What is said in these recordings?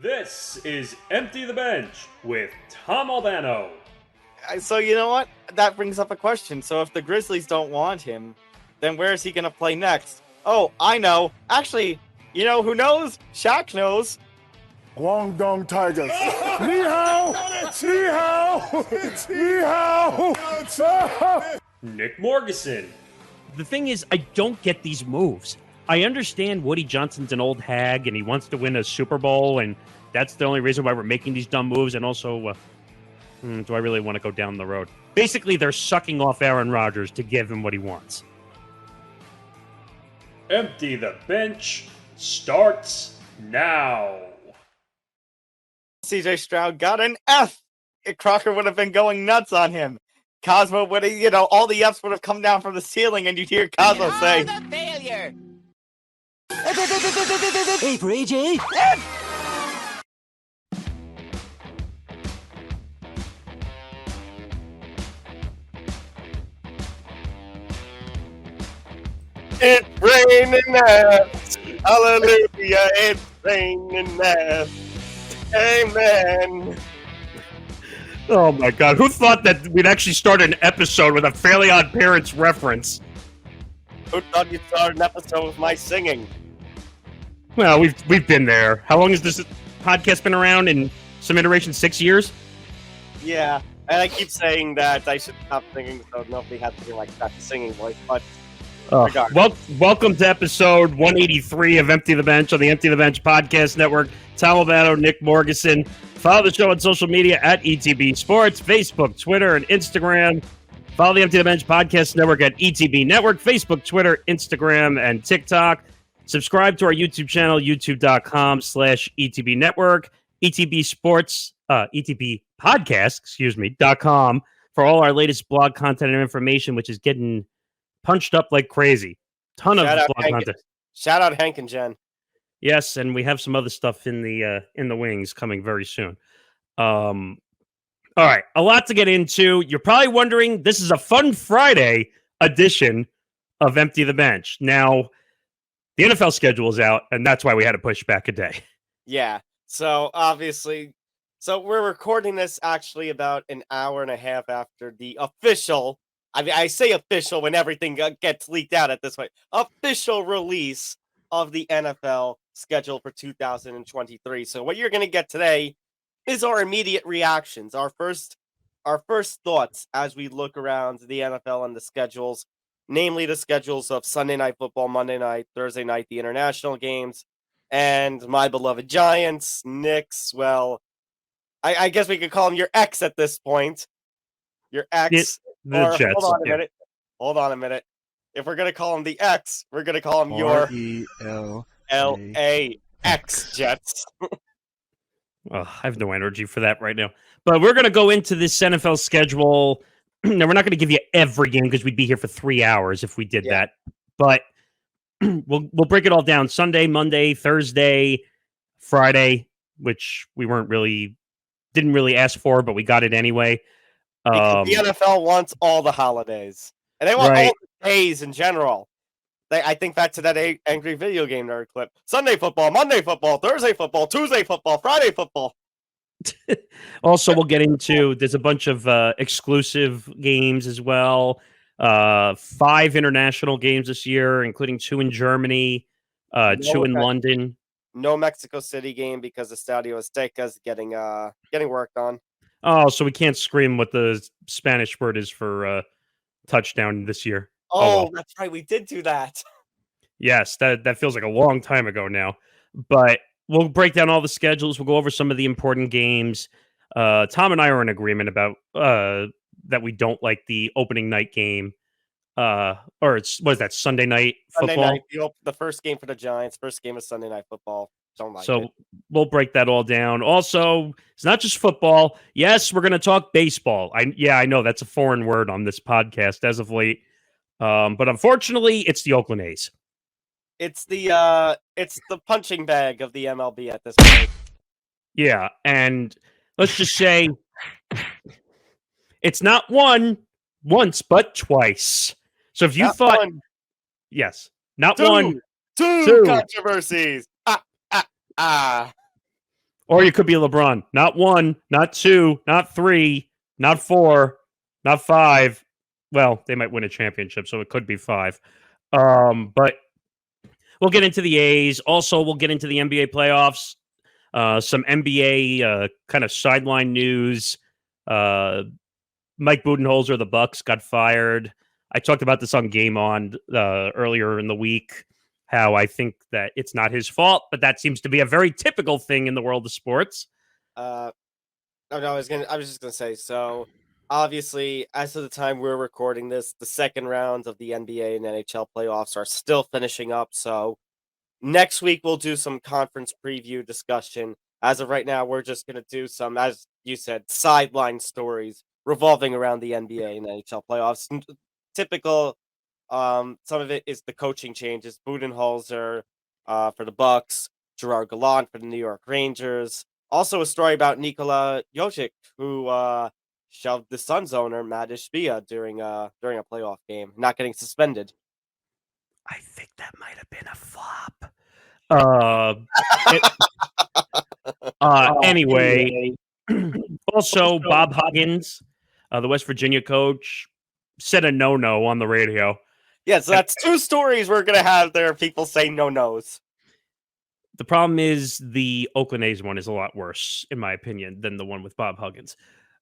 This is Empty the Bench with Tom Albano. So you know what? That brings up a question. So if the Grizzlies don't want him, then where is he going to play next? Oh, I know. Actually, you know who knows? Shaq knows. Guangdong Tigers. Ni hao! Ni hao! Ni hao! Nick Morgasen. The thing is, I don't get these moves. I understand Woody Johnson's an old hag and he wants to win a Super Bowl, and that's the only reason why we're making these dumb moves. And also, do I really want to go down the road? Basically, they're sucking off Aaron Rodgers to give him what he wants. Empty the Bench starts now. CJ Stroud got an F. Crocker would have been going nuts on him. Cosmo would have, all the Fs would have come down from the ceiling, and you'd hear Cosmo say, the failure! Hey, for AJ. It's raining Fs. Hallelujah, it's raining Fs. Amen. Oh my God! Who thought that we'd actually start an episode with a Fairly Odd Parents reference? Who thought you'd start an episode with my singing? Well, we've been there. How long has this podcast been around? In some iteration, 6 years? Yeah, and I keep saying that I should stop singing so nobody has to be like that singing voice, but welcome to episode 183 of Empty the Bench on the Empty the Bench Podcast Network. Tom Albano, Nick Morgasen. Follow the show on social media at ETB Sports, Facebook, Twitter, and Instagram. Follow the Empty the Bench Podcast Network at ETB Network, Facebook, Twitter, Instagram, and TikTok. Subscribe to our YouTube channel, youtube.com/ETB Network, ETB Sports, ETB Podcast, .com for all our latest blog content and information, which is getting punched up like crazy. Ton of blog content. Shout out Hank and Jen. Yes, and we have some other stuff in the wings coming very soon. All right, a lot to get into. You're probably wondering, this is a Fun Friday edition of Empty the Bench. Now, the NFL schedule is out, and that's why we had to push back a day. Yeah, so obviously, we're recording this actually about an hour and a half after the official, I say official when everything gets leaked out at this point, official release of the NFL schedule for 2023. So what you're going to get today is our immediate reactions, our first thoughts as we look around the NFL and the schedules, namely the schedules of Sunday Night Football, Monday night, Thursday night, the international games, and my beloved Giants, Knicks. Well, I guess we could call them your ex at this point. Your ex. The Jets. Hold on a minute. If we're going to call them the X, we're going to call them your LAX Jets. I have no energy for that right now. But we're going to go into this NFL schedule. Now, we're not going to give you every game because we'd be here for 3 hours if we did that. But we'll break it all down. Sunday, Monday, Thursday, Friday, which we didn't really ask for, but we got it anyway. Because the NFL wants all the holidays. And they want all the days in general. I think back to that angry video game nerd clip. Sunday football, Monday football, Thursday football, Tuesday football, Friday football. Also, we'll get into, there's a bunch of exclusive games as well. 5 international games this year, including 2 in Germany, 2 in London. No Mexico City game because the Estadio Azteca is getting worked on. Oh, so we can't scream what the Spanish word is for touchdown this year. Oh, that's right. We did do that. Yes, that feels like a long time ago now. But we'll break down all the schedules. We'll go over some of the important games. Tom and I are in agreement about that we don't like the opening night game. Or what is that, Sunday night football? Sunday night, the first game for the Giants. First game of Sunday Night Football. Don't like it. We'll break that all down. Also, it's not just football. Yes, we're going to talk baseball. I know that's a foreign word on this podcast as of late. But unfortunately, it's the Oakland A's. It's the punching bag of the MLB at this point. Yeah, and let's just say it's not once, but twice. So if you thought, yes, not two controversies. Or you could be LeBron. Not 1, not 2, not 3, not 4, not 5. Well, they might win a championship, so it could be 5. But we'll get into the A's. Also, we'll get into the NBA playoffs. Some NBA kind of sideline news. Mike Budenholzer of the Bucks got fired. I talked about this on Game On earlier in the week, how I think that it's not his fault, but that seems to be a very typical thing in the world of sports. No, I was just gonna say. So, obviously, as of the time we're recording this, the second rounds of the NBA and NHL playoffs are still finishing up. So, next week we'll do some conference preview discussion. As of right now, we're just gonna do some, as you said, sideline stories revolving around the NBA and NHL playoffs. Typical. Some of it is the coaching changes. Budenholzer for the Bucks, Gerard Gallant for the New York Rangers. Also, a story about Nikola Jokic, who shoved the Suns owner Mat Ishbia during a playoff game, not getting suspended. I think that might have been a flop. Anyway, also Bob Huggins, the West Virginia coach, said a no on the radio. Yeah, so that's 2 stories we're gonna have there. People say no-nos. The problem is the Oakland A's one is a lot worse, in my opinion, than the one with Bob Huggins.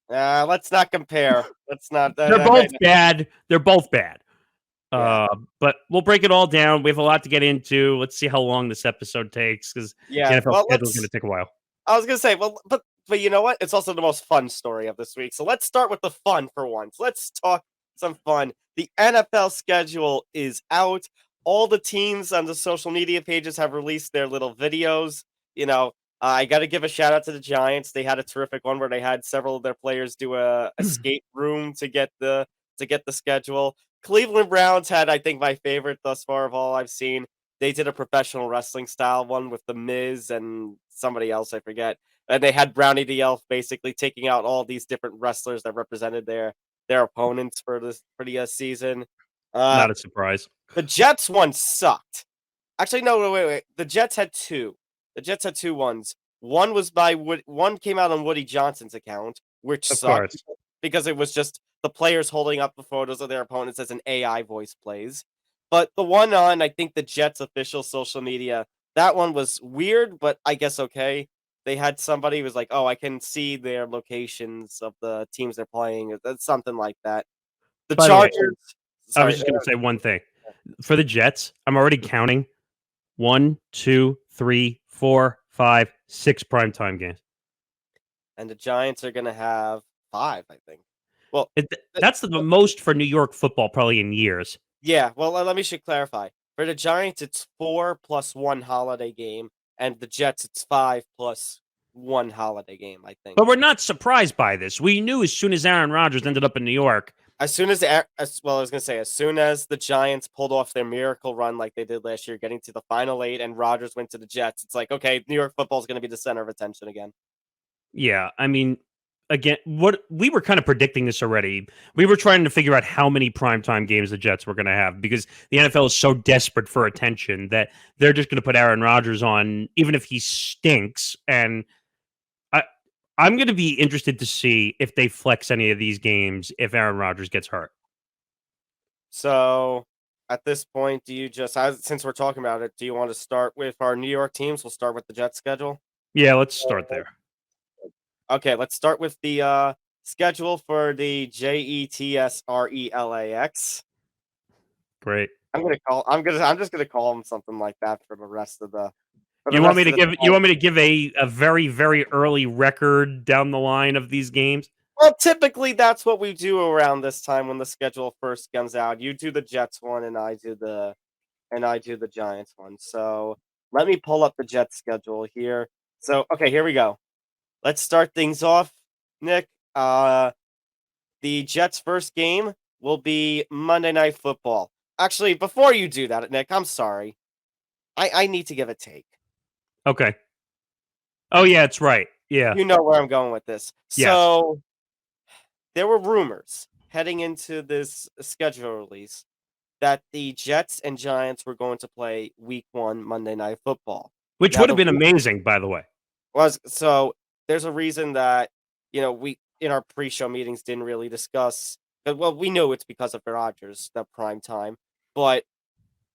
Let's not compare. Let's not. They're both bad. They're both bad. Yeah. But we'll break it all down. We have a lot to get into. Let's see how long this episode takes, because the NFL schedule is going to take a while. I was gonna say, but you know what? It's also the most fun story of this week. So let's start with the fun for once. Let's talk some fun. The NFL schedule is out. All the teams on the social media pages have released their little videos. I got to give a shout out to the Giants. They had a terrific one where they had several of their players do a escape room to get the schedule. Cleveland Browns had, I think, my favorite thus far of all I've seen. They did a professional wrestling style one with The Miz and somebody else, I forget. And they had Brownie the Elf basically taking out all these different wrestlers that represented their opponents for the season. Not a surprise. The Jets one sucked. Actually, no, wait. The Jets had 2. The Jets had 2 ones. One was one came out on Woody Johnson's account, which sucked because it was just the players holding up the photos of their opponents as an AI voice plays. But the one on, I think, the Jets official social media, that one was weird, but I guess okay. They had somebody who was like, oh, I can see their locations of the teams they're playing. That's something like that. The Chargers. I was just going to say one thing. For the Jets, I'm already counting 1, 2, 3, 4, 5, 6 primetime games. And the Giants are going to have 5, I think. Well, that's the most for New York football probably in years. Yeah, well, let me clarify. For the Giants, it's 4 plus 1 holiday game, and the Jets, it's 5 plus 1 holiday game, I think. But we're not surprised by this. We knew as soon as Aaron Rodgers ended up in New York. As soon as the Giants pulled off their miracle run like they did last year, getting to the final 8, and Rodgers went to the Jets, it's like, okay, New York football is going to be the center of attention again. Yeah, I mean, again, what we were kind of predicting this already. We were trying to figure out how many primetime games the Jets were going to have because the NFL is so desperate for attention that they're just going to put Aaron Rodgers on, even if he stinks. And I'm going to be interested to see if they flex any of these games if Aaron Rodgers gets hurt. So, at this point, do you since we're talking about it, do you want to start with our New York teams? We'll start with the Jets schedule. Yeah, let's start there. Okay, let's start with the schedule for the JETSRELAX. Great. I'm just gonna call them something like that for the rest of the. You want me to give a very, very early record down the line of these games? Well, typically that's what we do around this time when the schedule first comes out. You do the Jets one, and I do the Giants one. So let me pull up the Jets schedule here. So okay, here we go. Let's start things off, Nick. The Jets' first game will be Monday Night Football. Actually, before you do that, Nick, I'm sorry. I need to give a take. Okay. Oh, yeah, it's right. Yeah. You know where I'm going with this. Yes. So, there were rumors heading into this schedule release that the Jets and Giants were going to play Week 1 Monday Night Football. Which would have been amazing, by the way. So there's a reason that we in our pre-show meetings didn't really discuss. Well, we knew it's because of the Rodgers, the prime time, but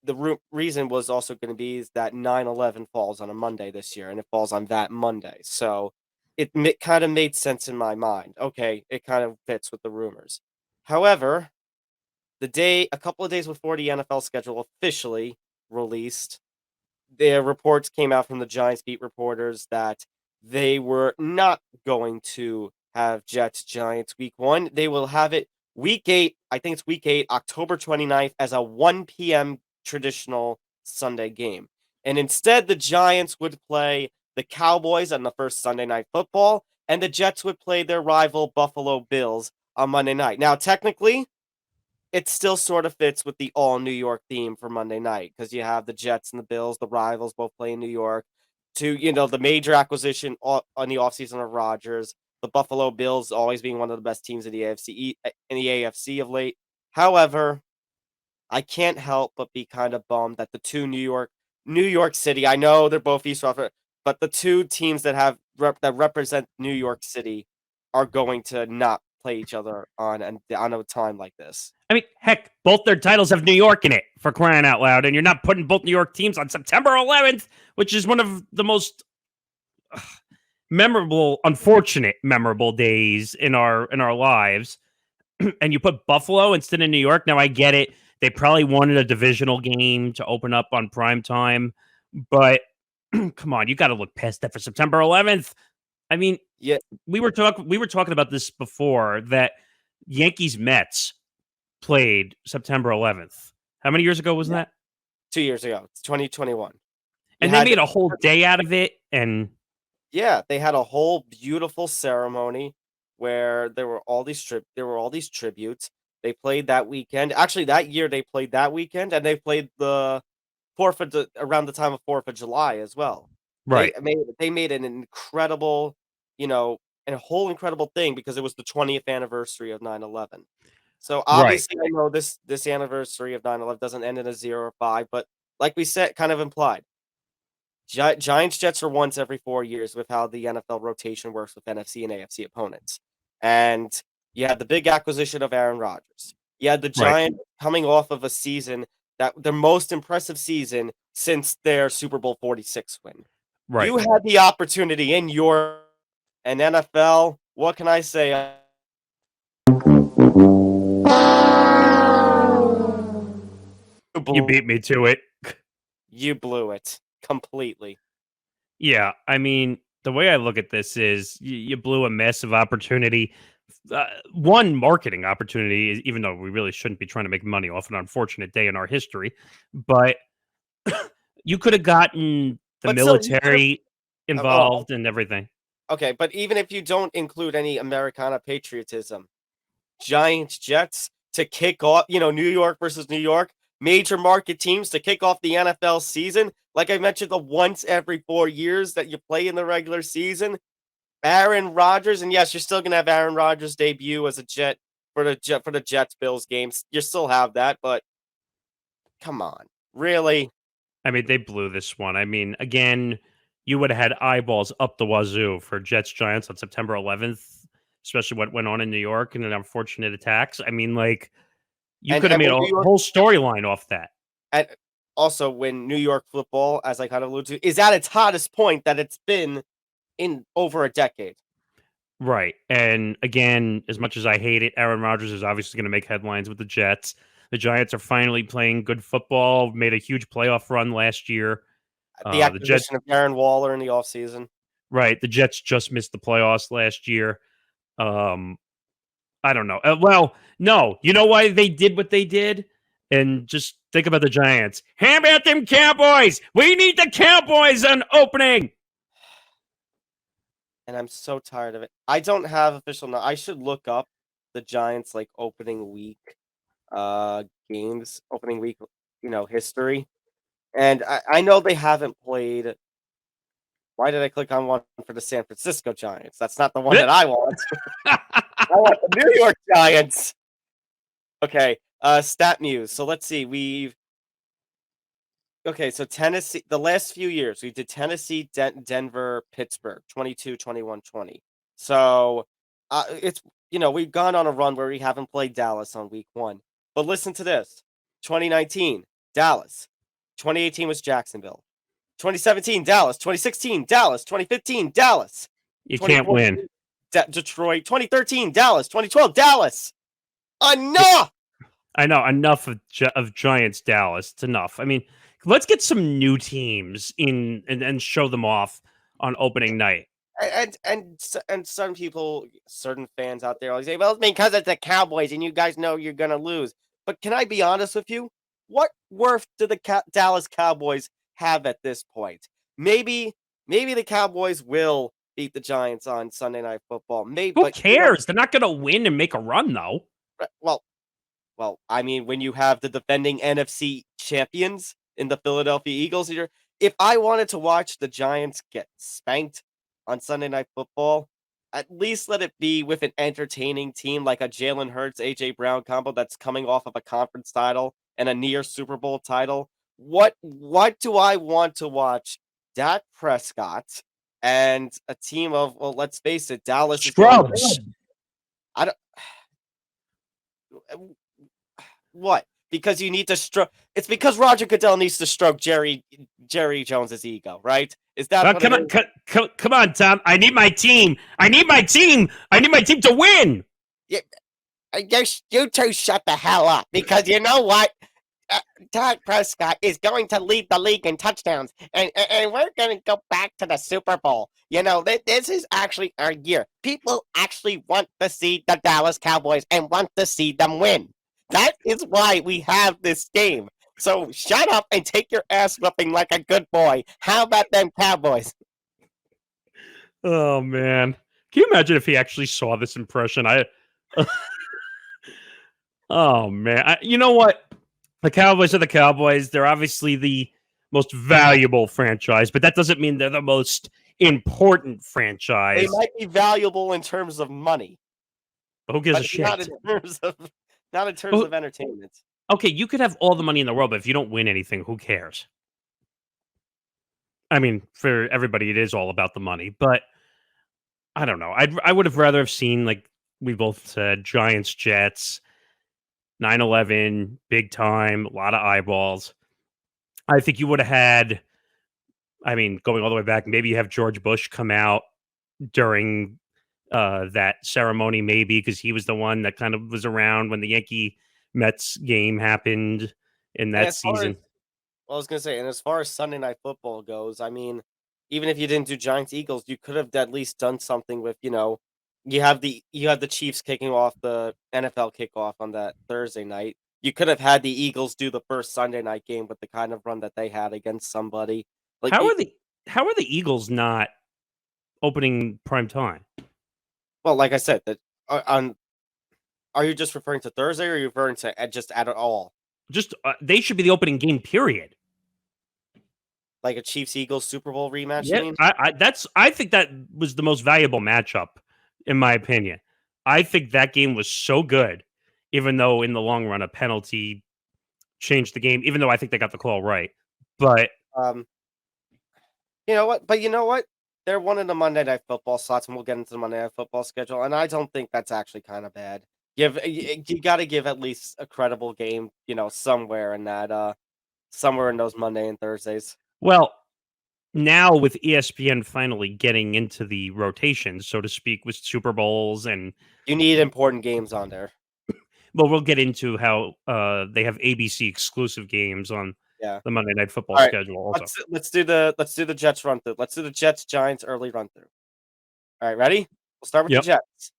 the reason was also going to be is that 9/11 falls on a Monday this year, and it falls on that Monday. So it kind of made sense in my mind. Okay, it kind of fits with the rumors. However, a couple of days before the NFL schedule officially released, the reports came out from the Giants beat reporters that they were not going to have Jets Giants week 1. They will have it week 8. I think it's week 8, October 29th, as a 1 p.m. traditional Sunday game. And instead, the Giants would play the Cowboys on the first Sunday Night Football, and the Jets would play their rival Buffalo Bills on Monday night. Now, technically, it still sort of fits with the all New York theme for Monday night because you have the Jets and the Bills, the rivals, both play in New York. The major acquisition on the offseason of Rodgers, the Buffalo Bills always being one of the best teams in the AFC of late. However, I can't help but be kind of bummed that the two New York City, I know they're both East Rutherford, but the two teams that represent New York City are going to not play each other on a time like this. I mean, heck, both their titles have New York in it, for crying out loud, and you're not putting both New York teams on September 11th, which is one of the most unfortunate memorable days in our lives. And you put Buffalo instead of New York. Now, I get it. They probably wanted a divisional game to open up on prime time, but come on, you got to look past that for September 11th. I mean, yeah, we were talking about this before, that Yankees Mets played September 11th. How many years ago was that? 2 years ago. It's 2021. And they made a whole day out of it. And yeah, they had a whole beautiful ceremony where there were all these tributes. They played that weekend. Actually, that year they played that weekend, and they played the around the time of 4th of July as well. right. They made an incredible, and a whole incredible thing because it was the 20th anniversary of 9/11. So obviously, I know this anniversary of 9/11 doesn't end in a 0 or 5, but like we said, kind of implied, Giants Jets are once every 4 years with how the NFL rotation works with NFC and AFC opponents. And you had the big acquisition of Aaron Rodgers. You had the Giants coming off of a season their most impressive season since their Super Bowl 46 win. Right. You had the opportunity in your NFL. What can I say? You beat me to it. You blew it completely. Yeah, I mean, the way I look at this is you blew a massive opportunity. One marketing opportunity, even though we really shouldn't be trying to make money off an unfortunate day in our history, but you could have gotten the military involved and everything. Okay, but even if you don't include any Americana patriotism, Giants Jets to kick off, New York versus New York, major market teams to kick off the NFL season. Like I mentioned, the once every 4 years that you play in the regular season. Aaron Rodgers, and yes, you're still gonna have Aaron Rodgers debut as a Jet for the Jets Bills games. You still have that, but come on, really? I mean, they blew this one. I mean, again, you would have had eyeballs up the wazoo for Jets Giants on September 11th, especially what went on in New York and an unfortunate attacks. I mean, like, you could have made a whole storyline off that. And also, when New York football, as I kind of alluded to, is at its hottest point that it's been in over a decade. Right. And again, as much as I hate it, Aaron Rodgers is obviously going to make headlines with the Jets. The Giants are finally playing good football, made a huge playoff run last year. The acquisition of Darren Waller in the offseason. Right. The Jets just missed the playoffs last year. I don't know. Well, no. You know why they did what they did? And just think about the Giants. How about them Cowboys? We need the Cowboys on opening. And I'm so tired of it. I don't have official. I should look up the Giants opening week games, opening week, history. And I know they haven't played. Why did I click on one for the San Francisco Giants? That's not the one that I want. I want the New York Giants. Okay, Stat Muse. So let's see. Okay, so Tennessee, the last few years, we did Tennessee, Denver, Pittsburgh, 22, 21, 20. So it's, we've gone on a run where we haven't played Dallas on week 1. But listen to this: 2019, Dallas. 2018 was Jacksonville. 2017, Dallas. 2016, Dallas. 2015, Dallas. You can't win. Detroit. 2013, Dallas. 2012, Dallas. Enough! I know, enough of Giants Dallas. It's enough. I mean, let's get some new teams in and show them off on opening night. And some people, certain fans out there, always say, "Well, it's because it's the Cowboys, and you guys know you're gonna lose." But can I be honest with you? What worth do the Dallas Cowboys have at this point? Maybe the Cowboys will beat the Giants on Sunday Night Football. Maybe. Who cares? They're not going to win and make a run, though. Well, I mean, when you have the defending NFC champions in the Philadelphia Eagles, if I wanted to watch the Giants get spanked on Sunday Night Football, at least let it be with an entertaining team like a Jalen Hurts, A.J. Brown combo that's coming off of a conference title and a near Super Bowl title. What do I want to watch? Dak Prescott and a team of, well, let's face it, Dallas Scrubs. I don't. What? Because you need to stroke. It's because Roger Goodell needs to stroke Jerry Jones's ego, right? Is that? Come on, Tom. I need my team. I need my team to win. Yeah, I guess you two shut the hell up, because you know what? Dak Prescott is going to lead the league in touchdowns, and we're going to go back to the Super Bowl. This is actually our year. People actually want to see the Dallas Cowboys and want to see them win. That is why we have this game. So shut up and take your ass whipping like a good boy. How about them Cowboys? Oh, man. Can you imagine if he actually saw this impression? Oh, man. You know what? The Cowboys are the Cowboys. They're obviously the most valuable franchise, but that doesn't mean they're the most important franchise. They might be valuable in terms of money. But who gives a shit? Not in terms of entertainment. Okay, you could have all the money in the world, but if you don't win anything, who cares? I mean, for everybody, it is all about the money, but I don't know. I would have rather have seen, like we both said, Giants, Jets, 9/11, big time, a lot of eyeballs. I think you would have had, I mean, going all the way back, maybe you have George Bush come out during that ceremony, maybe, because he was the one that kind of was around when the Yankee Mets game happened in that season. I was going to say, and as far as Sunday Night Football goes, I mean, even if you didn't do Giants Eagles, you could have at least done something with, you have the Chiefs kicking off the NFL kickoff on that Thursday night. You could have had the Eagles do the first Sunday night game with the kind of run that they had against somebody. Like, how are the Eagles not opening prime time? Well, like I said, that are you just referring to Thursday, or are you referring to just at all? Just they should be the opening game, period. Like a Chiefs-Eagles Super Bowl rematch? Yeah, you mean? I think that was the most valuable matchup, in my opinion. I think that game was so good, even though in the long run a penalty changed the game. Even though I think they got the call right, but you know what? But you know what? They're one of the Monday Night Football slots, and we'll get into the Monday Night Football schedule. And I don't think that's actually kind of bad. You got to give at least a credible game, somewhere in that, somewhere in those Monday and Thursdays. Well, now with ESPN finally getting into the rotation, so to speak, with Super Bowls, and you need important games on there. Well, we'll get into how they have ABC exclusive games on the Monday Night Football schedule. Also, let's do the Jets run through. Let's do the Jets Giants early run through. All right, ready? We'll start with the Jets.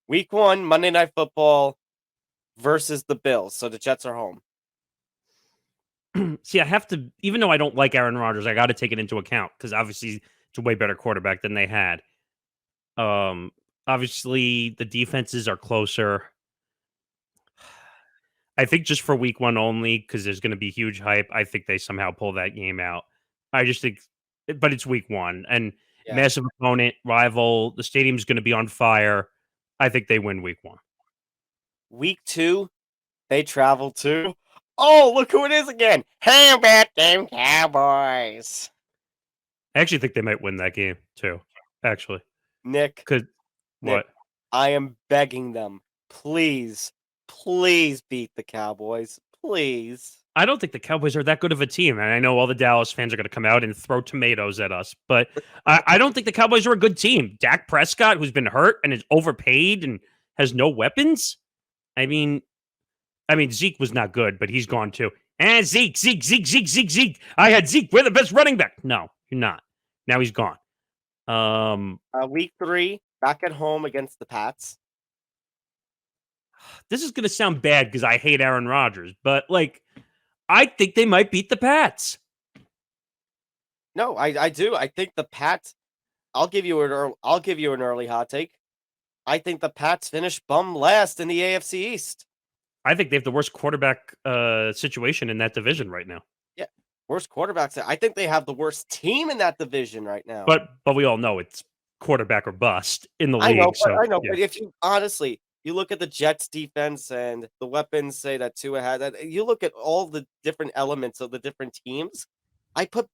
Week 1, Monday Night Football versus the Bills. So the Jets are home. See, I have to, even though I don't like Aaron Rodgers, I got to take it into account because obviously it's a way better quarterback than they had. Obviously the defenses are closer. I think just for week 1 only, because there's going to be huge hype, I think they somehow pull that game out. I just think, but it's week 1 and massive opponent, rival. The stadium's going to be on fire. I think they win week 1. Week 2, they travel to Oh, look who it is again. How about them Cowboys? I actually think they might win that game too. Actually, Nick, because what? I am begging them. Please, please beat the Cowboys. Please. I don't think the Cowboys are that good of a team, and I know all the Dallas fans are going to come out and throw tomatoes at us, but I don't think the Cowboys are a good team. Dak Prescott, who's been hurt and is overpaid and has no weapons. I mean, Zeke was not good, but he's gone too. And Zeke. I had Zeke. We're the best running back. No, you're not. Now he's gone. Week 3, back at home against the Pats. This is going to sound bad because I hate Aaron Rodgers, but I think they might beat the Pats. No, I do. I think the Pats. I'll give you an early hot take. I think the Pats finish bum last in the AFC East. I think they have the worst quarterback situation in that division right now. Yeah, worst quarterbacks. I think they have the worst team in that division right now. But we all know it's quarterback or bust in the league. I know. Yeah. But if you honestly, you look at the Jets defense and the weapons, say that Tua had, that you look at all the different elements of the different teams. I put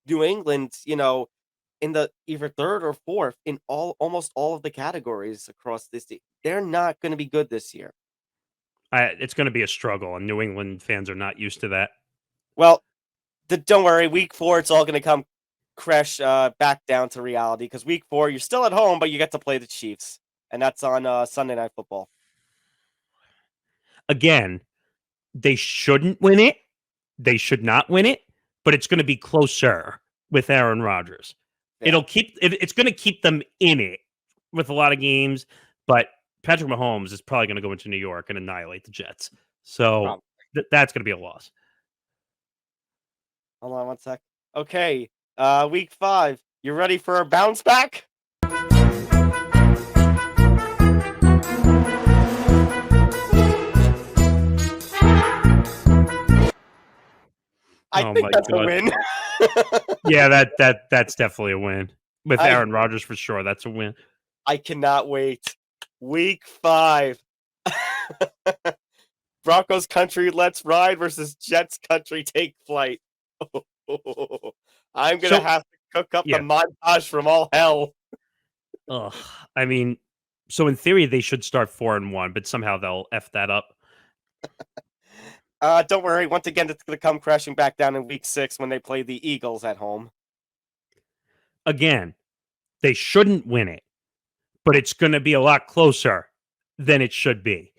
New England, in the either third or fourth in almost all of the categories across this team. They're not going to be good this year. It's going to be a struggle, and New England fans are not used to that. Well, don't worry. Week 4, it's all going to come crash back down to reality because week 4, you're still at home, but you get to play the Chiefs, and that's on Sunday Night Football. Again, they shouldn't win it. They should not win it, but it's going to be closer with Aaron Rodgers. Yeah. It's going to keep them in it with a lot of games, but Patrick Mahomes is probably going to go into New York and annihilate the Jets. So that's going to be a loss. Hold on one sec. Okay, week 5. You ready for a bounce back? I think that's a win. Yeah, that's definitely a win. With Aaron Rodgers for sure, that's a win. I cannot wait. Week 5. Broncos country, let's ride versus Jets country, take flight. I'm going to have to cook up the montage from all hell. Ugh. I mean, so in theory, they should start 4-1, but somehow they'll F that up. Don't worry. Once again, it's going to come crashing back down in week 6 when they play the Eagles at home. Again, they shouldn't win it, but it's going to be a lot closer than it should be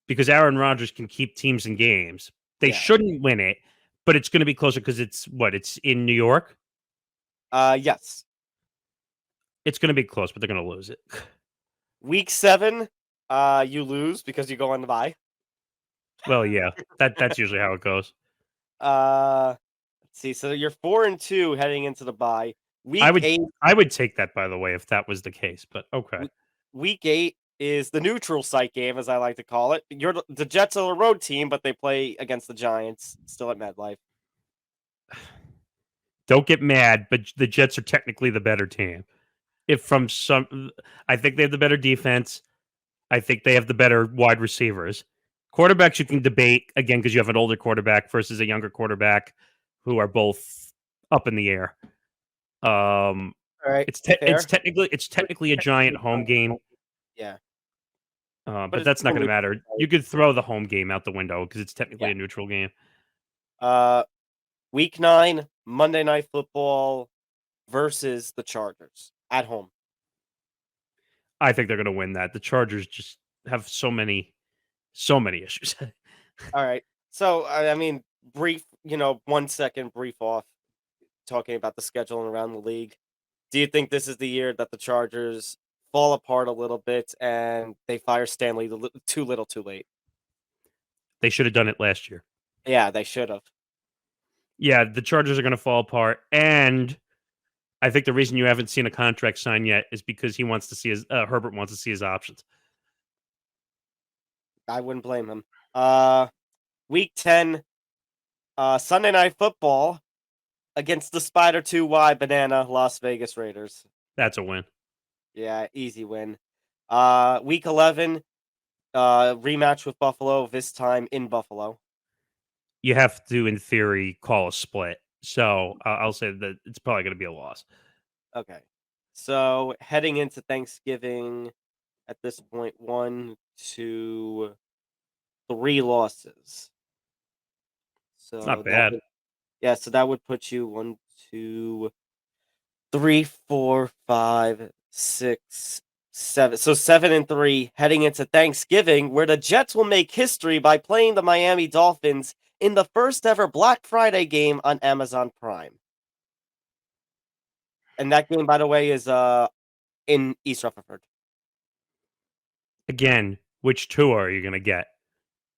because Aaron Rodgers can keep teams in games. They shouldn't win it, but it's going to be closer because it's in New York? Yes. It's going to be close, but they're going to lose it. Week 7, you lose because you go on the bye. Well, yeah, that's usually how it goes. Let's see. So you're 4-2 heading into the bye. Week 8. I would take that, by the way, if that was the case. But okay. Week 8 is the neutral site game, as I like to call it. The Jets are a road team, but they play against the Giants still at MetLife. Don't get mad, but the Jets are technically the better team. I think they have the better defense. I think they have the better wide receivers. Quarterbacks you can debate again because you have an older quarterback versus a younger quarterback who are both up in the air. All right, it's technically a Giant home game. Yeah, but that's not going to matter. You could throw the home game out the window because it's technically a neutral game. Week 9, Monday Night Football versus the Chargers at home. I think they're going to win that. The Chargers just have so many issues. All right. So, I mean, brief, 1 second brief off talking about the schedule and around the league. Do you think this is the year that the Chargers fall apart a little bit and they fire Stanley too little too late? They should have done it last year. Yeah, they should have. Yeah, the Chargers are going to fall apart. And I think the reason you haven't seen a contract sign yet is because he wants to see Herbert wants to see his options. I wouldn't blame him. Week 10, Sunday Night Football against the Spider 2Y Banana Las Vegas Raiders. That's a win. Yeah, easy win. Week 11, rematch with Buffalo, this time in Buffalo. you have to, in theory, call a split. So I'll say that it's probably going to be a loss. Okay. So heading into Thanksgiving at this point, 1, 2, 3 losses. So It's not that bad. would, yeah, so that would put you 1, 2, 3, 4, 5, 6, 7. So 7-3 heading into Thanksgiving, where the Jets will make history by playing the Miami Dolphins in the first ever Black Friday game on Amazon Prime. And that game, by the way, is in East Rutherford. Again, which tour are you going to get?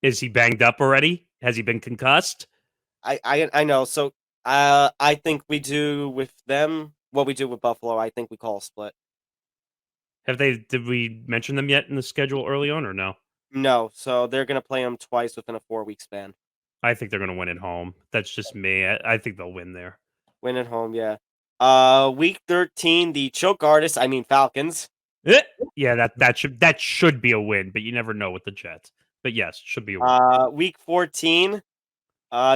Is he banged up already? Has he been concussed? I know. So I think we do with them what we do with Buffalo. I think we call a split. Did we mention them yet in the schedule early on or no? No, so they're gonna play them twice within a 4-week span. I think they're going to win at home. That's just me. I think they'll win there. Win at home, yeah. Week 13, the choke artist, I mean Falcons. Yeah, that should be a win, but you never know with the Jets. But yes, should be a win. Week 14,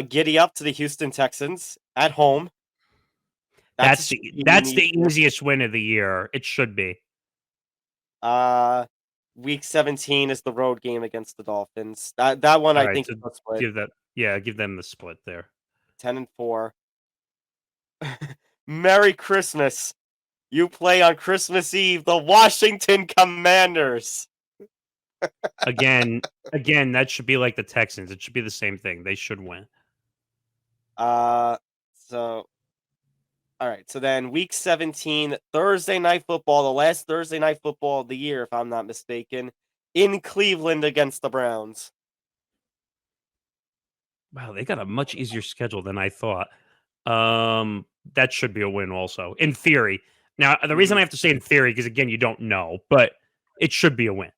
giddy up to the Houston Texans at home. That's the easiest win of the year. It should be. Week 17 is the road game against the Dolphins. That one All I right, think so is a split. give them the split there. 10-4. Merry Christmas. You play on Christmas Eve, the Washington Commanders. Again, that should be like the Texans. It should be the same thing. They should win. So all right. So then week 17, Thursday night football, the last Thursday night football of the year, if I'm not mistaken, in Cleveland against the Browns. Wow, they got a much easier schedule than I thought. That should be a win also, in theory. Now, the reason I have to say in theory, because again, you don't know, but it should be a win.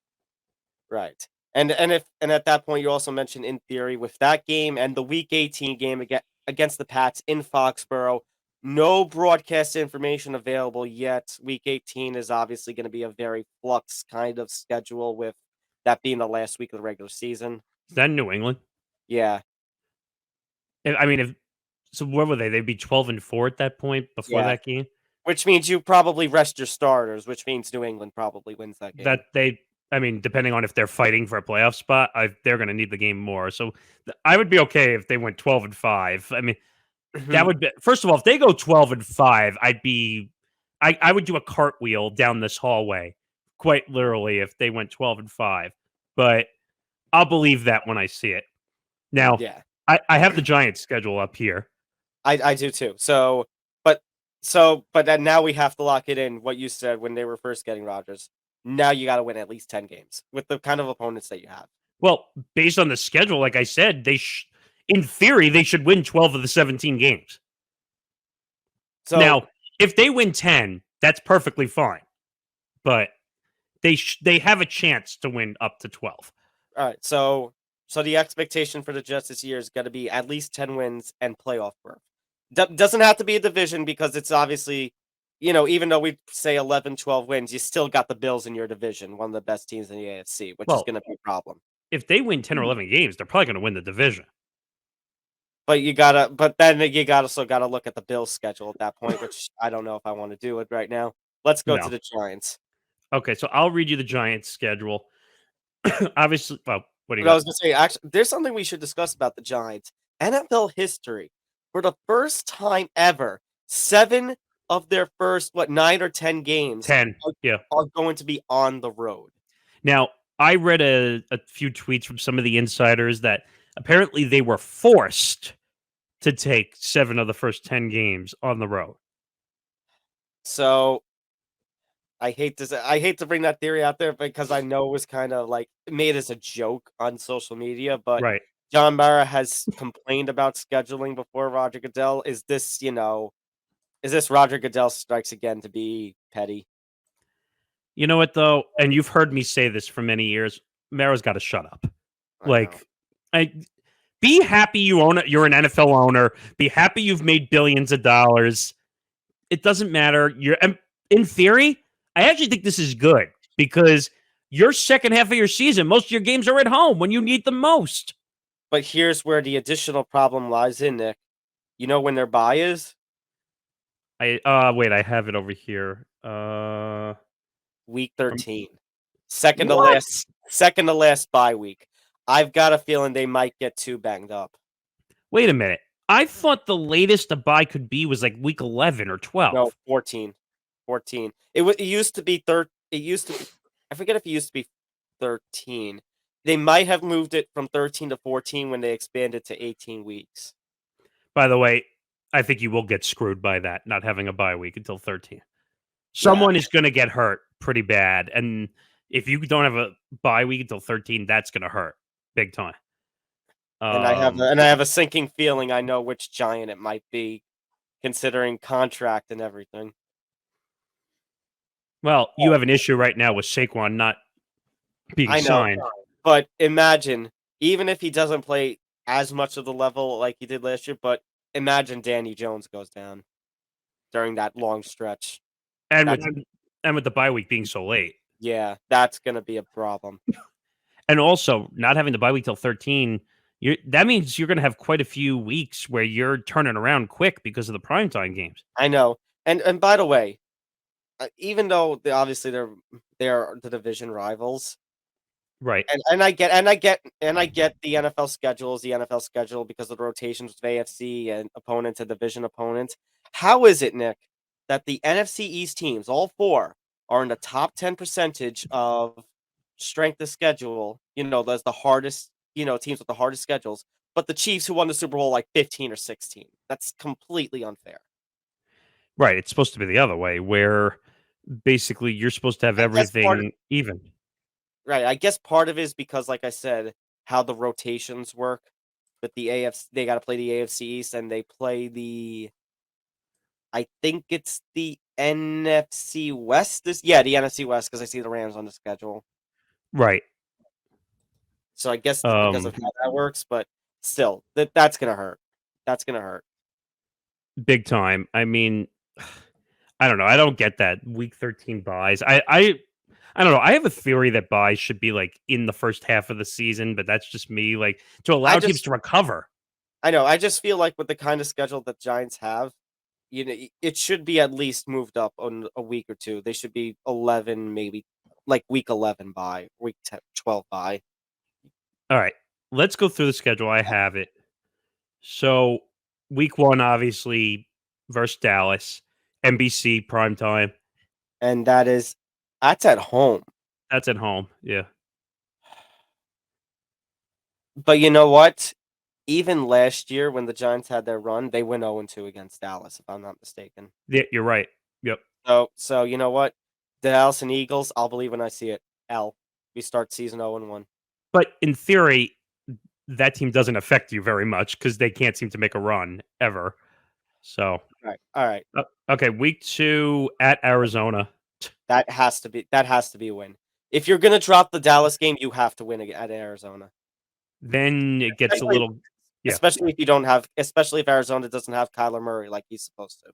Right. And at that point, you also mentioned in theory with that game and the week 18 game against the Pats in Foxborough. No broadcast information available yet. Week 18 is obviously going to be a very flux kind of schedule with that being the last week of the regular season. Is that in New England? Yeah. I mean, so where were they? They'd be 12-4 at that point before that game? Which means you probably rest your starters, which means New England probably wins that game. Depending on if they're fighting for a playoff spot, they're going to need the game more. So I would be okay if they went 12-5. I mean, that would be, first of all, if they go 12-5, I would do a cartwheel down this hallway, quite literally, if they went 12-5. But I'll believe that when I see it. Now, I have the Giants schedule up here. I do too. But then now we have to lock it in. What you said when they were first getting Rodgers. Now you got to win at least 10 games with the kind of opponents that you have. Well, based on the schedule, like I said, in theory, they should win 12 of the 17 games. So now, if they win 10, that's perfectly fine. But they have a chance to win up to 12. All right. So the expectation for the Jets this year is going to be at least 10 wins and playoff berth. Doesn't have to be a division because it's obviously, even though we say 11, 12 wins, you still got the Bills in your division, one of the best teams in the AFC, which is going to be a problem. If they win 10 or 11 games, they're probably going to win the division. But then you also got to look at the Bills schedule at that point, which I don't know if I want to do it right now. Let's go to the Giants. Okay, so I'll read you the Giants schedule. Obviously, what do you got? I was going to say, actually, there's something we should discuss about the Giants. NFL history. For the first time ever, 7 of their first, 9 or 10 games 10, are going to be on the road. Now, I read a few tweets from some of the insiders that apparently they were forced to take 7 of the first 10 games on the road. So, I hate to bring that theory out there because I know it was kind of made as a joke on social media, but John Mara has complained about scheduling before Roger Goodell. Is this Roger Goodell strikes again to be petty? You know what, though? And you've heard me say this for many years. Mara's got to shut up. Be happy you're an NFL owner. Be happy you've made billions of dollars. It doesn't matter. In theory, I actually think this is good because your second half of your season, most of your games are at home when you need them most. But here's where the additional problem lies in, Nick. You know when their bye is? Wait, I have it over here. Week Um, 13. Second to What? last bye week. I've got a feeling they might get too banged up. Wait a minute. I thought the latest a bye could be was like week 11 or 12. No, 14. 14. It used to be it used to be, I forget if it used to be 13. They might have moved it from 13 to 14 when they expanded to 18 weeks. By the way, I think you will get screwed by that, not having a bye week until 13. Someone is going to get hurt pretty bad. And if you don't have a bye week until 13, that's going to hurt big time. And I have a sinking feeling I know which giant it might be, considering contract and everything. Well, you have an issue right now with Saquon not being I know, signed. but imagine, even if he doesn't play as much of the level like he did last year, but imagine Danny Jones goes down during that long stretch. And with the bye week being so late. Yeah, that's going to be a problem. And also, not having the bye week till 13, that means you're going to have quite a few weeks where you're turning around quick because of the primetime games. I know. And by the way, even though obviously they're the division rivals, Right. and I get the NFL schedule is the NFL schedule because of the rotations with AFC and opponents and division opponents. How is it, Nick, that the NFC East teams, all four, are in the top 10 percentage of strength of schedule? That's the hardest, teams with the hardest schedules. But the Chiefs, who won the Super Bowl, like 15 or 16. That's completely unfair. Right. It's supposed to be the other way, where basically you're supposed to have everything even. Right. I guess part of it is because, like I said, how the rotations work. With the AFC, they got to play the AFC East, and they play I think it's the NFC West. The NFC West, because I see the Rams on the schedule. Right. So I guess because of how that works, but still, that's gonna hurt. That's gonna hurt. Big time. I mean, I don't know. I don't get that week 13 buys. I don't know. I have a theory that buys should be like in the first half of the season, but that's just me. Like to allow teams to recover. I know. I just feel like with the kind of schedule that Giants have, it should be at least moved up on a week or two. They should be 11, maybe like week 11 by week 10, 12 by. All right, let's go through the schedule. I have it. So week 1, obviously versus Dallas, NBC primetime, and that's at home. That's at home. Yeah. But you know what? Even last year when the Giants had their run, they went 0-2 against Dallas, if I'm not mistaken. Yeah, you're right. Yep. So you know what? The Dallas and Eagles, I'll believe when I see it. We start season 0-1. But in theory, that team doesn't affect you very much because they can't seem to make a run ever. So all right. Okay, week 2 at Arizona. That has to be a win. If you're gonna drop the Dallas game, you have to win at Arizona. Then it gets a little, especially if Arizona doesn't have Kyler Murray like he's supposed to.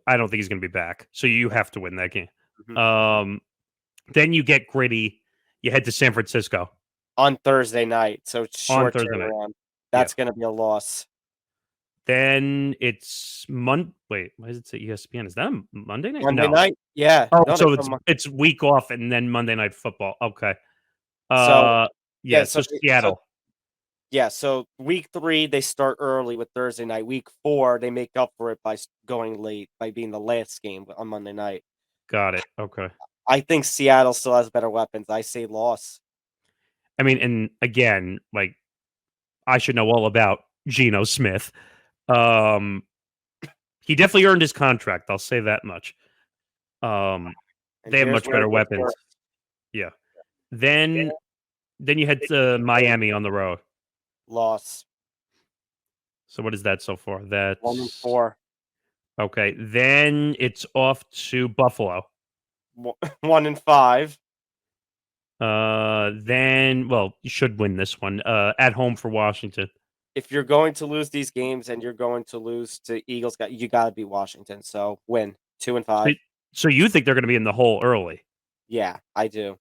I don't think he's going to be back. So you have to win that game. Mm-hmm. Then you get gritty. You head to San Francisco on Thursday night. So it's short turnaround. That's going to be a loss. Then it's Monday. Wait, why does it say ESPN? Is that a Monday night? Monday night? Yeah. Oh, so it's week off and then Monday Night Football. Okay. So Seattle. So week 3, they start early with Thursday night. Week 4, they make up for it by going late, by being the last game on Monday night. Got it. Okay. I think Seattle still has better weapons. I say loss. I mean, and again, like, I should know all about Geno Smith. He definitely earned his contract. I'll say that much. They have much better weapons. Yeah. Then you head to Miami on the road. Loss. So what is that so far? That's 1-4. Okay. Then it's off to Buffalo. 1-5. Then you should win this one. At home for Washington. If you're going to lose these games and you're going to lose to Eagles, you got to beat Washington. So win 2-5. So you think they're going to be in the hole early? Yeah, I do.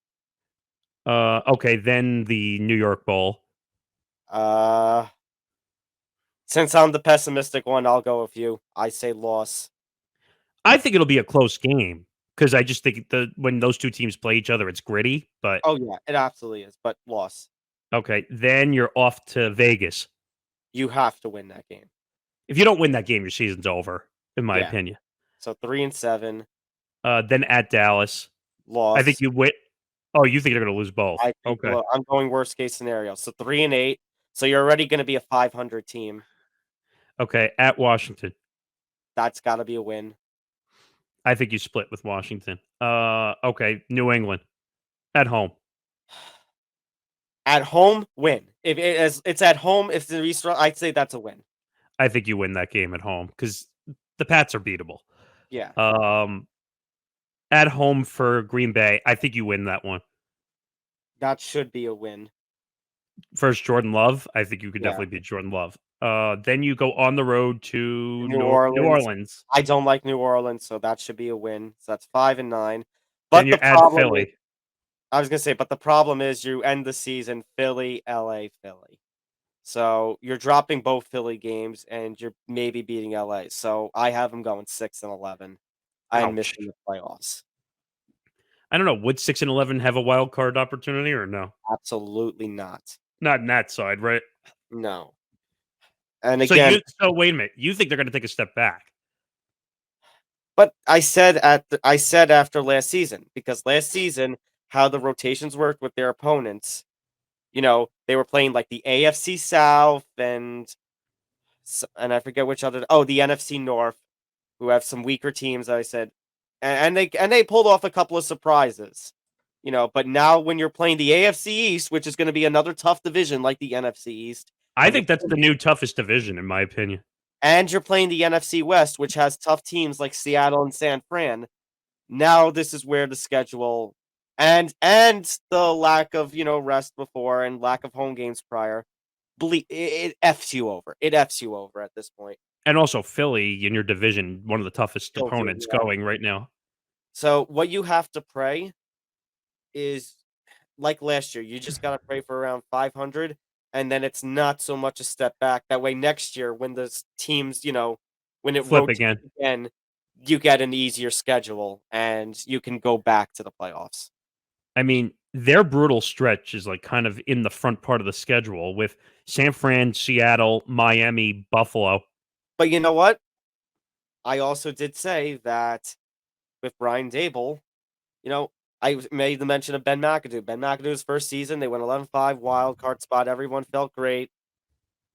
Okay. Then the New York Bowl. Since I'm the pessimistic one, I'll go with you. I say loss. I think it'll be a close game because I just think when those two teams play each other, it's gritty. But Oh yeah, it absolutely is, but loss. okay, then you're off to Vegas. You have to win that game. If you don't win that game, your season's over, in my Yeah. opinion. So 3-7, Then at Dallas, loss. I think you win. Oh, you think they're going to lose both? I think Okay. I'm going worst case scenario. So 3-8. So you're already going to be a 500 team. Okay, at Washington, That's got to be a win. I think you split with Washington. Okay, New England, at home. At home, win. If it's at home, if the restart, I'd say that's a win. I think you win that game at home because the Pats are beatable. Yeah. At home for Green Bay, I think you win that one. That should be a win. First, Jordan Love. I think you could Yeah. definitely beat Jordan Love. Then you go on the road to New New Orleans. Orleans. I don't like New Orleans, so that should be a win. So that's 5-9. Then But you're the at problem Philly. is, I was gonna say, but the problem is you end the season Philly, LA, Philly. So you're dropping both Philly games and you're maybe beating LA. So I have them going 6-11 and Ouch. missing the playoffs. I don't know. Would 6-11 have a wild card opportunity or no? Absolutely not. Not in that side, right? No. And So again, so wait a minute. You think they're going to take a step back? but I said after last season, because last season how the rotations worked with their opponents, they were playing like the AFC South and I forget which other. Oh, the NFC North, who have some weaker teams. I said, and they pulled off a couple of surprises, But now when you're playing the AFC East, which is going to be another tough division like the NFC East, I think that's the new toughest division, in my opinion. and you're playing the NFC West, which has tough teams like Seattle and San Fran. Now this is where the schedule and the lack of rest before and lack of home games prior, it f's you over. It f's you over at this point. And also Philly in your division, one of the toughest Still do, opponents yeah. going right now. So what you have to pray is like last year. You just got to pray for around 500, and then it's not so much a step back. That way, next year when the teams, when it Flip rotates again. you get an easier schedule and you can go back to the playoffs. I mean, their brutal stretch is like kind of in the front part of the schedule with San Fran, Seattle, Miami, Buffalo. But you know what? I also did say that with Brian Dable, I made the mention of Ben McAdoo. Ben McAdoo's first season, they went 11-5, wild card spot. Everyone felt great.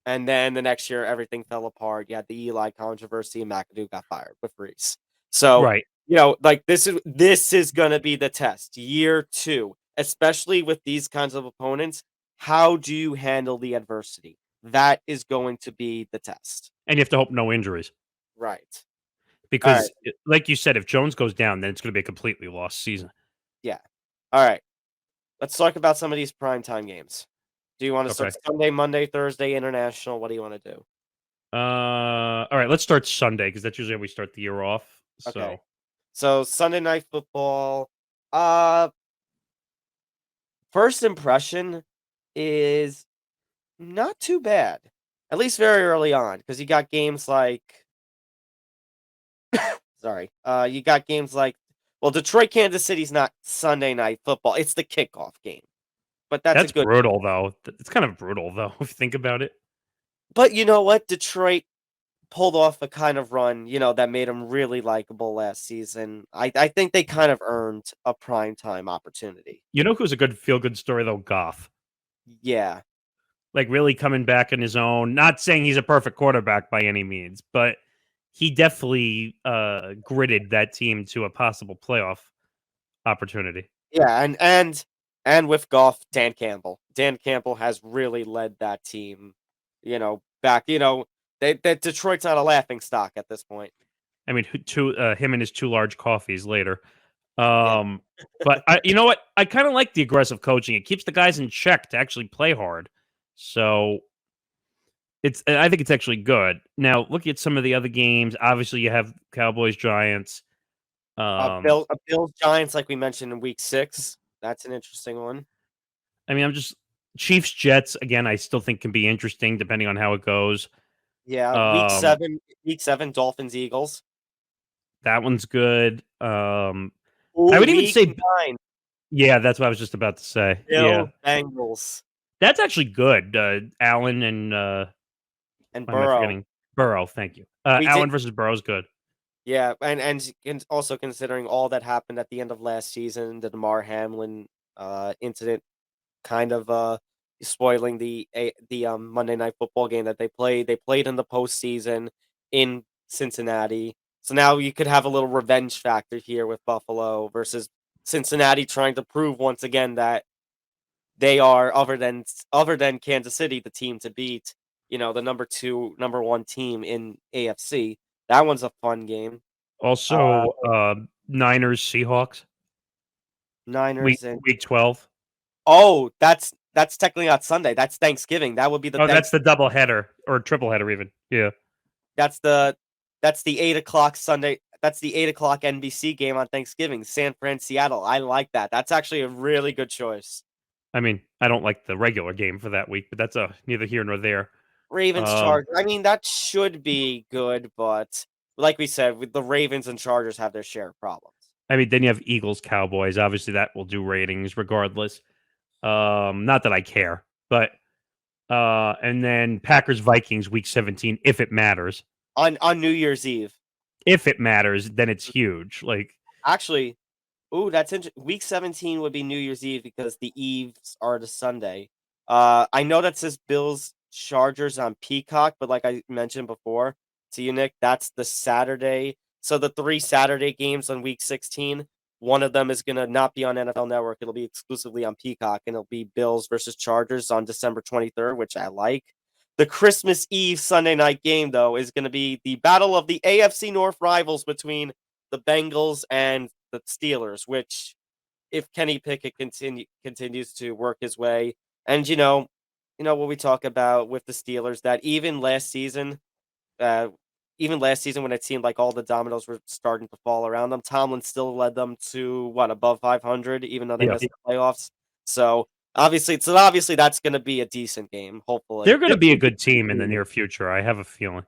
And then the next year, everything fell apart. You had the Eli controversy, and McAdoo got fired with Reese. So, Right. like this is going to be the test. Year 2, especially with these kinds of opponents. How do you handle the adversity? That is going to be the test. And you have to hope no injuries. Right. Because, like you said, if Jones goes down, then it's going to be a completely lost season. Yeah. All right. Let's talk about some of these primetime games. Do you want to start Sunday, Monday, Thursday, international? What do you want to do? All right, let's start Sunday because that's usually how we start the year off. Okay. So Sunday Night Football. First impression is not too bad. At least very early on, because you got games like you got games like Detroit, Kansas City's not Sunday Night Football. It's the kickoff game. But that's a good brutal, though. It's kind of brutal, though, if you think about it. But you know what? Detroit pulled off a kind of run, that made them really likable last season. I think they kind of earned a primetime opportunity. You know who's a good feel-good story, though? Goff. Yeah. Like, really coming back in his own. Not saying he's a perfect quarterback by any means, but he definitely gritted that team to a possible playoff opportunity. Yeah, and with Goff, Dan Campbell. Dan Campbell has really led that team, back. That Detroit's not a laughing stock at this point. I mean, him and his 2 large coffees later. But you know what? I kind of like the aggressive coaching. It keeps the guys in check to actually play hard. So I think it's actually good. Now, looking at some of the other games, obviously you have Cowboys, Giants. Bills, Giants, like we mentioned in week 6. That's an interesting one. I mean, Chiefs Jets again. I still think can be interesting depending on how it goes. Yeah, week 7, Dolphins, Eagles. That one's good. Ooh, I would even week say, 9, yeah, that's what I was just about to say. Yeah, Bills, Bengals, that's actually good. Allen and and why am I Burrow. forgetting? Burrow. Thank you. We did, Allen versus Burrow's good. yeah, and also considering all that happened at the end of last season, the Damar Hamlin incident, kind of spoiling the Monday Night Football game that they played. They played in the postseason in Cincinnati, so now you could have a little revenge factor here with Buffalo versus Cincinnati, trying to prove once again that they are other than Kansas City, the team to beat. The number 2, number 1 team in AFC. That one's a fun game. Uh, Also, Niners Seahawks week Niners and week 12. oh, that's technically not Sunday. That's Thanksgiving. That would be the Oh, that's the double header or triple header even. Yeah. That's the that's the 8 o'clock Sunday. That's the 8 o'clock NBC game on Thanksgiving. San Fran, Seattle. I like that. That's actually a really good choice. I mean, I don't like the regular game for that week, but that's neither here nor there. Ravens, Chargers. I mean, that should be good, but like we said, with the Ravens and Chargers have their share of problems. I mean, then you have Eagles Cowboys. Obviously, that will do ratings regardless. Not that I care, but and then Packers Vikings week 17 if it matters. On New Year's Eve. If it matters, then it's huge. Like Actually, ooh, that's interesting. Week 17 would be New Year's Eve because the Eves are the Sunday. I know that says Bills Chargers on Peacock, but like I mentioned before to you, Nick, that's the Saturday. So the 3 Saturday games on week 16, one of them is gonna not be on NFL Network. It'll be exclusively on Peacock, and it'll be Bills versus Chargers on December 23rd, which I like. The Christmas Eve Sunday night game, though, is going to be the battle of the AFC North rivals between the Bengals and the Steelers, which if Kenny Pickett continues to work his way, and what we talk about with the Steelers, that uh, even last season when it seemed like all the dominoes were starting to fall around them, Tomlin still led them to what, above 500, even though they yeah, missed the playoffs. So obviously that's going to be a decent game. they're Hopefully, going to be a good team in the near future. I have a feeling.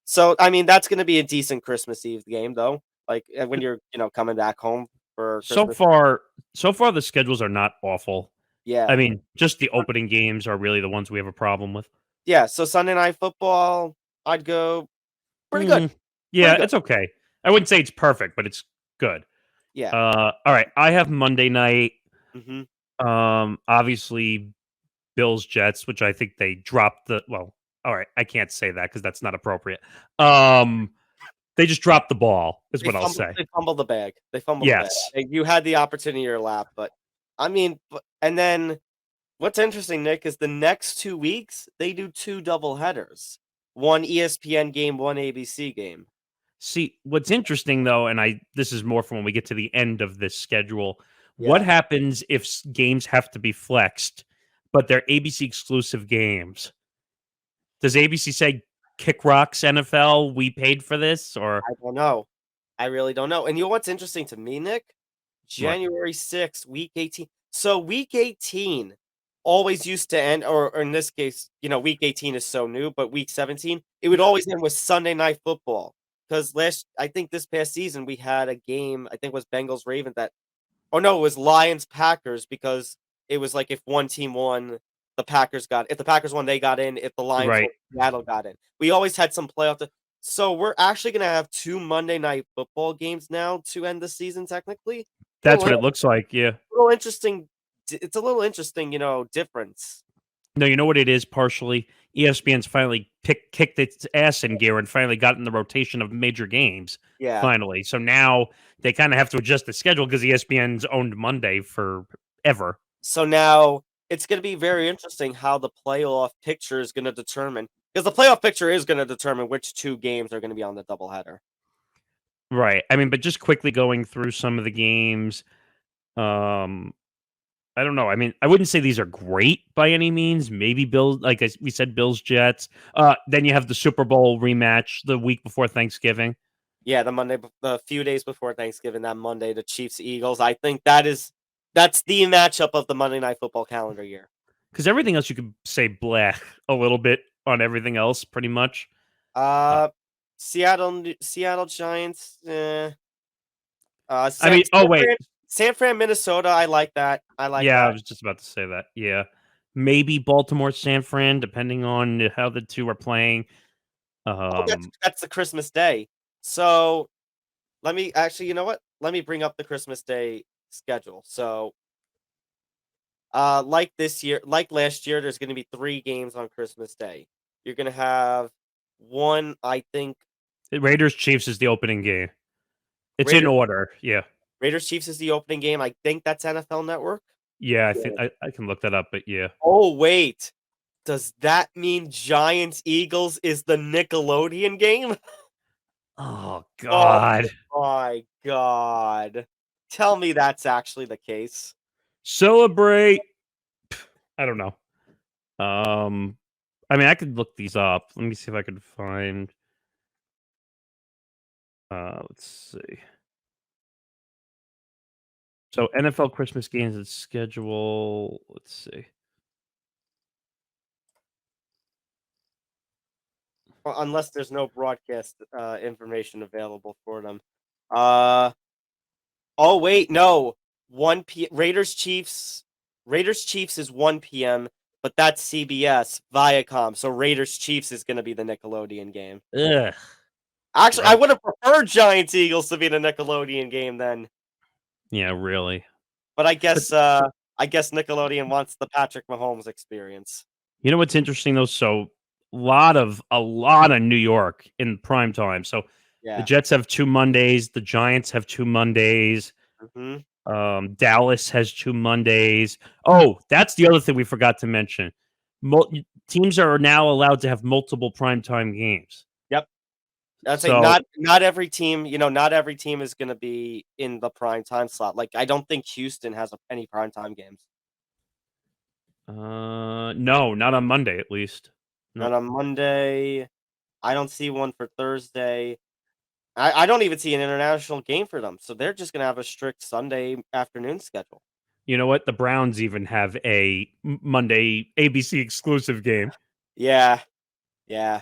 So I mean that's going to be a decent Christmas Eve game, though. Like when you're coming back home for So Christmas. far, the schedules are not awful. Yeah. I mean, just the opening games are really the ones we have a problem with. Yeah, so Sunday Night Football, I'd go pretty good. Yeah, good. it's okay. I wouldn't say it's perfect, but it's good. Yeah. All right. I have Monday night. hmm Obviously Bills Jets, which I think they dropped all right, I can't say that because that's not appropriate. They just dropped the ball, is what I'll say. They fumbled the bag. They fumbled Yes. the bag. You had the opportunity in your lap, but I mean, and then what's interesting, Nick, is the next 2 weeks they do 2 double headers. One ESPN game, one ABC game. See, what's interesting though, and this is more from when we get to the end of this schedule. What Yeah. happens if games have to be flexed, but they're ABC exclusive games? Does ABC say, kick rocks NFL, we paid for this? Or I don't know. I really don't know. And you know what's interesting to me, Nick? what? January 6th, week 18. So week 18 always used to end, or in this case, week 18 is so new, but week 17, it would always end with Sunday Night Football. Because I think this past season, we had a game, I think it was Bengals Ravens oh no, it was Lions Packers, because it was like if one team won, if the Packers won, they got in. If the Lions Right. won, Seattle got in. We always had some playoff. So we're actually going to have 2 Monday Night Football games now to end the season, technically. That's what it looks like, yeah. A little interesting. It's a little interesting, difference. No, you know what it is partially? ESPN's finally kicked its ass in gear and finally got in the rotation of major games. Yeah. Finally. So now they kind of have to adjust the schedule because ESPN's owned Monday forever. So now it's going to be very interesting how the playoff picture is going to determine, because the playoff picture is going to determine which 2 games are going to be on the doubleheader. Right. I mean, but just quickly going through some of the games, I don't know. I mean, I wouldn't say these are great by any means. Maybe Bills, like we said, Bills Jets. Then you have the Super Bowl rematch the week before Thanksgiving. Yeah, the few days before Thanksgiving, that Monday, the Chiefs Eagles. I think that's the matchup of the Monday Night Football calendar year. Because everything else you could say bleh a little bit on everything else, pretty much. Seattle Giants. I mean, wait. San Fran, Minnesota. I like that. Yeah, I was just about to say that. Yeah. Maybe Baltimore, San Fran, depending on how the two are playing. That's the Christmas Day. So let me actually, you know what? Let me bring up the Christmas Day schedule. So, like last year, there's going to be 3 games on Christmas Day. You're going to have one, I think. Raiders Chiefs is the opening game. It's in order. Yeah. Raiders Chiefs is the opening game. I think that's NFL Network. Yeah, I think I can look that up, but yeah. Oh, wait. Does that mean Giants Eagles is the Nickelodeon game? Oh, God. Oh, my God. Tell me that's actually the case. Celebrate. I don't know. I mean, I could look these up. Let me see if I could find. Let's see. So NFL Christmas games and schedule. Let's see. Well, unless there's no broadcast information available for them. Oh wait, no. 1 p.m. Raiders Chiefs is 1 p.m., but that's CBS Viacom. So Raiders Chiefs is going to be the Nickelodeon game. Ugh. Actually, I would have preferred Giants Eagles to be the Nickelodeon game then. Yeah, really. But I guess Nickelodeon wants the Patrick Mahomes experience. You know what's interesting though? So a lot of New York in prime time. So the Jets have 2 Mondays, the Giants have 2 Mondays. Mm-hmm. Dallas has 2 Mondays. Oh, that's the other thing we forgot to mention. Teams are now allowed to have multiple primetime games. Yep. I'd say not every team, not every team is going to be in the prime time slot. Like, I don't think Houston has any prime time games. No, not on Monday at least. Not on Monday. I don't see one for Thursday. I don't even see an international game for them. So they're just going to have a strict Sunday afternoon schedule. You know what? The Browns even have a Monday ABC exclusive game. Yeah. Yeah.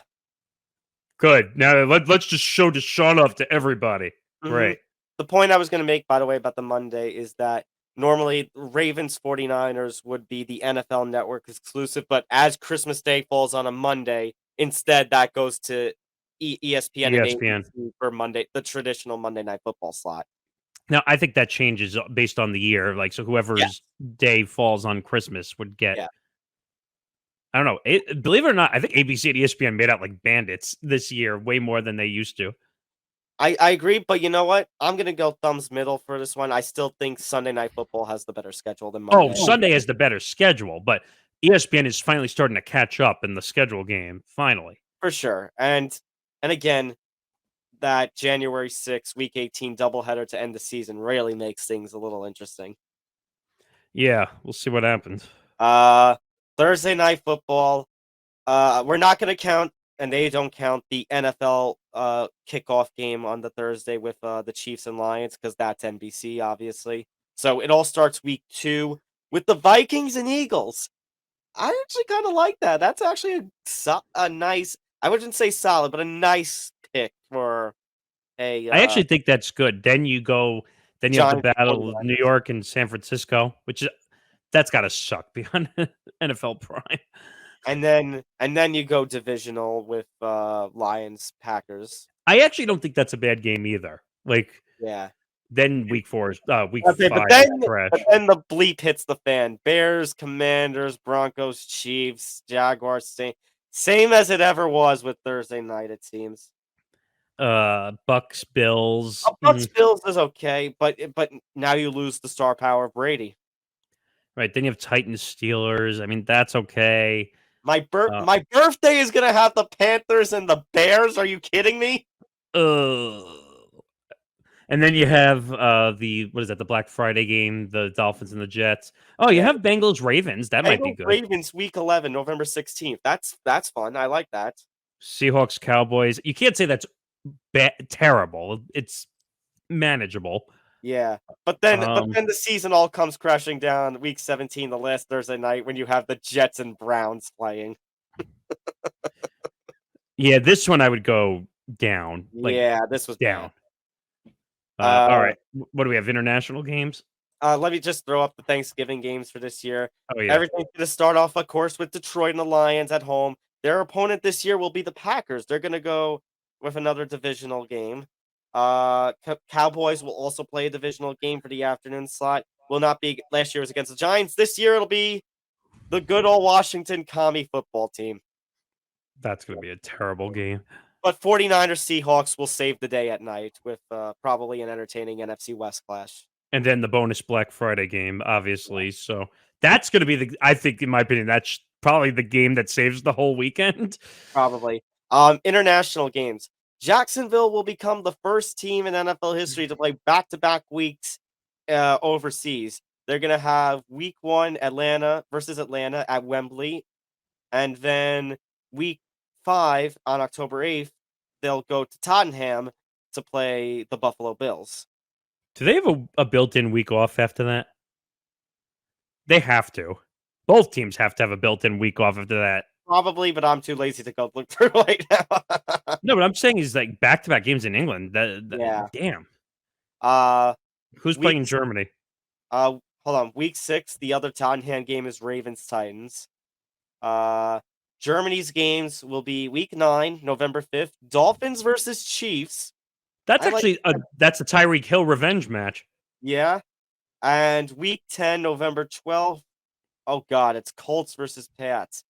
Good. Now let's just show Deshaun off to everybody. Mm-hmm. Great. The point I was going to make, by the way, about the Monday is that normally Ravens 49ers would be the NFL Network exclusive, but as Christmas Day falls on a Monday, instead that goes to ESPN and ABC for Monday, the traditional Monday Night Football slot. Now, I think that changes based on the year. Like, so whoever's day falls on Christmas would get. Yeah. I don't know. Believe it or not, I think ABC and ESPN made out like bandits this year, way more than they used to. I agree, but you know what? I'm going to go thumbs middle for this one. I still think Sunday Night Football has the better schedule than Monday. Oh, Sunday has the better schedule, but ESPN is finally starting to catch up in the schedule game, finally. For sure. And again, that January 6th, Week 18 doubleheader to end the season really makes things a little interesting. Yeah, we'll see what happens. Thursday Night Football. We're not going to count, and they don't count, the NFL kickoff game on the Thursday with the Chiefs and Lions because that's NBC, obviously. So it all starts Week 2 with the Vikings and Eagles. I actually kind of like that. That's actually a nice, I wouldn't say solid, but a nice pick for a... I actually think that's good. Then you have the battle of New York and San Francisco, that's got to suck beyond NFL Prime. And then you go divisional with Lions, Packers. I actually don't think that's a bad game either. Like, yeah. Then week 5. But then the bleep hits the fan. Bears, Commanders, Broncos, Chiefs, Jaguars. Same as it ever was with Thursday night, it seems. Bucks, Bills. Bucks, Bills is okay, but now you lose the star power of Brady. Right, then you have Titans, Steelers. I mean, that's okay. My birthday is gonna have the Panthers and the Bears. Are you kidding me? And then you have the Black Friday game, the Dolphins and the Jets. Oh, you have Bengals, Ravens. That might be good. Ravens Week 11, November 16th. That's fun. I like that. Seahawks, Cowboys. You can't say that's terrible. It's manageable. Yeah. But then the season all comes crashing down week 17, the last Thursday night, when you have the Jets and Browns playing. Yeah, this one I would go down. Like Yeah, this was down. bad. All right. What do we have? International games? Let me just throw up the Thanksgiving games for this year. Oh yeah. Everything's going to start off, of course, with Detroit and the Lions at home. Their opponent this year will be the Packers. They're going to go with another divisional game. Cowboys will also play a divisional game for the afternoon slot. Will not be last year was against the Giants. This year it'll be the good old Washington Commie football team. That's going to be a terrible game. But 49ers Seahawks will save the day at night with probably an entertaining NFC West clash. And then the bonus Black Friday game, obviously. So that's going to be I think, in my opinion, that's probably the game that saves the whole weekend. Probably. International games. Jacksonville will become the first team in NFL history to play back-to-back weeks overseas. They're going to have week 1 Atlanta versus Atlanta at Wembley. And then week 5 on October 8th, they'll go to Tottenham to play the Buffalo Bills. Do they have a built-in week off after that? They have to. Both teams have to have a built-in week off after that. Probably, but I'm too lazy to go look through right now. No, but I'm saying is like back-to-back games in England. Yeah. Damn. Who's playing in Germany? Hold on. Week 6, the other Tottenham game is Ravens-Titans. Germany's games will be week 9, November 5th. Dolphins versus Chiefs. That's actually that's a Tyreek Hill revenge match. Yeah. And week 10, November 12th. Oh, God. It's Colts versus Pats.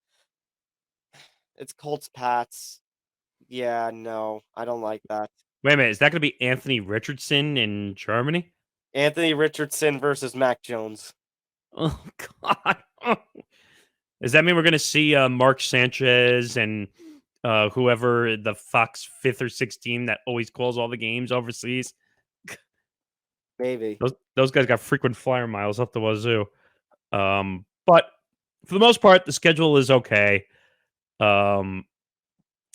It's Colts-Pats. Yeah, no. I don't like that. Wait a minute. Is that going to be Anthony Richardson in Germany? Anthony Richardson versus Mac Jones. Oh, God. Does that mean we're going to see Mark Sanchez and whoever the Fox 5th or 6th team that always calls all the games overseas? Maybe. Those guys got frequent flyer miles up the wazoo. But for the most part, the schedule is okay.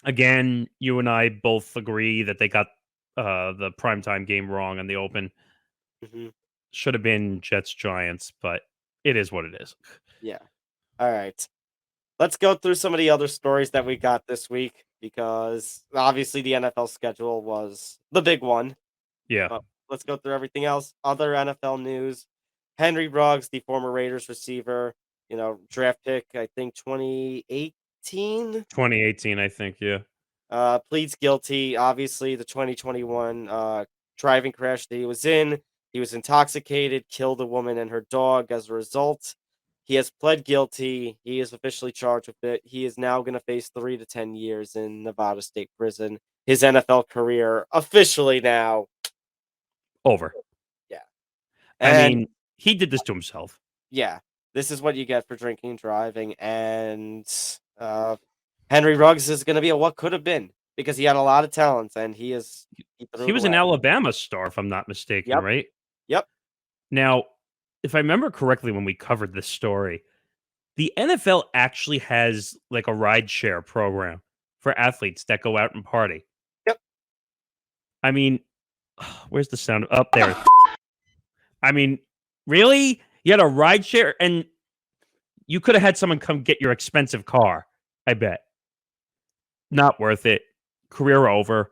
Again, you and I both agree that they got the primetime game wrong on the Open. Mm-hmm. Should have been Jets-Giants, but it is what it is. Yeah. All right. Let's go through some of the other stories that we got this week, because obviously the NFL schedule was the big one. Yeah. But let's go through everything else. Other NFL news. Henry Ruggs, the former Raiders receiver, draft pick, I think 2018? 2018, I think, yeah. Pleads guilty. Obviously, the 2021 driving crash that he was in. He was intoxicated, killed a woman and her dog as a result. He has pled guilty. He is officially charged with it. He is now going to face 3 to 10 years in Nevada State Prison. His NFL career officially now over. Yeah. I mean, he did this to himself. Yeah. This is what you get for drinking and driving. And Henry Ruggs is going to be a what could have been, because he had a lot of talents, and he was an Alabama star, if I'm not mistaken, right? Yep. Now, if I remember correctly, when we covered this story, the NFL actually has like a rideshare program for athletes that go out and party. Yep. I mean, where's the sound? Up there. I mean, really? You had a rideshare, and you could have had someone come get your expensive car, I bet. Not worth it. Career over.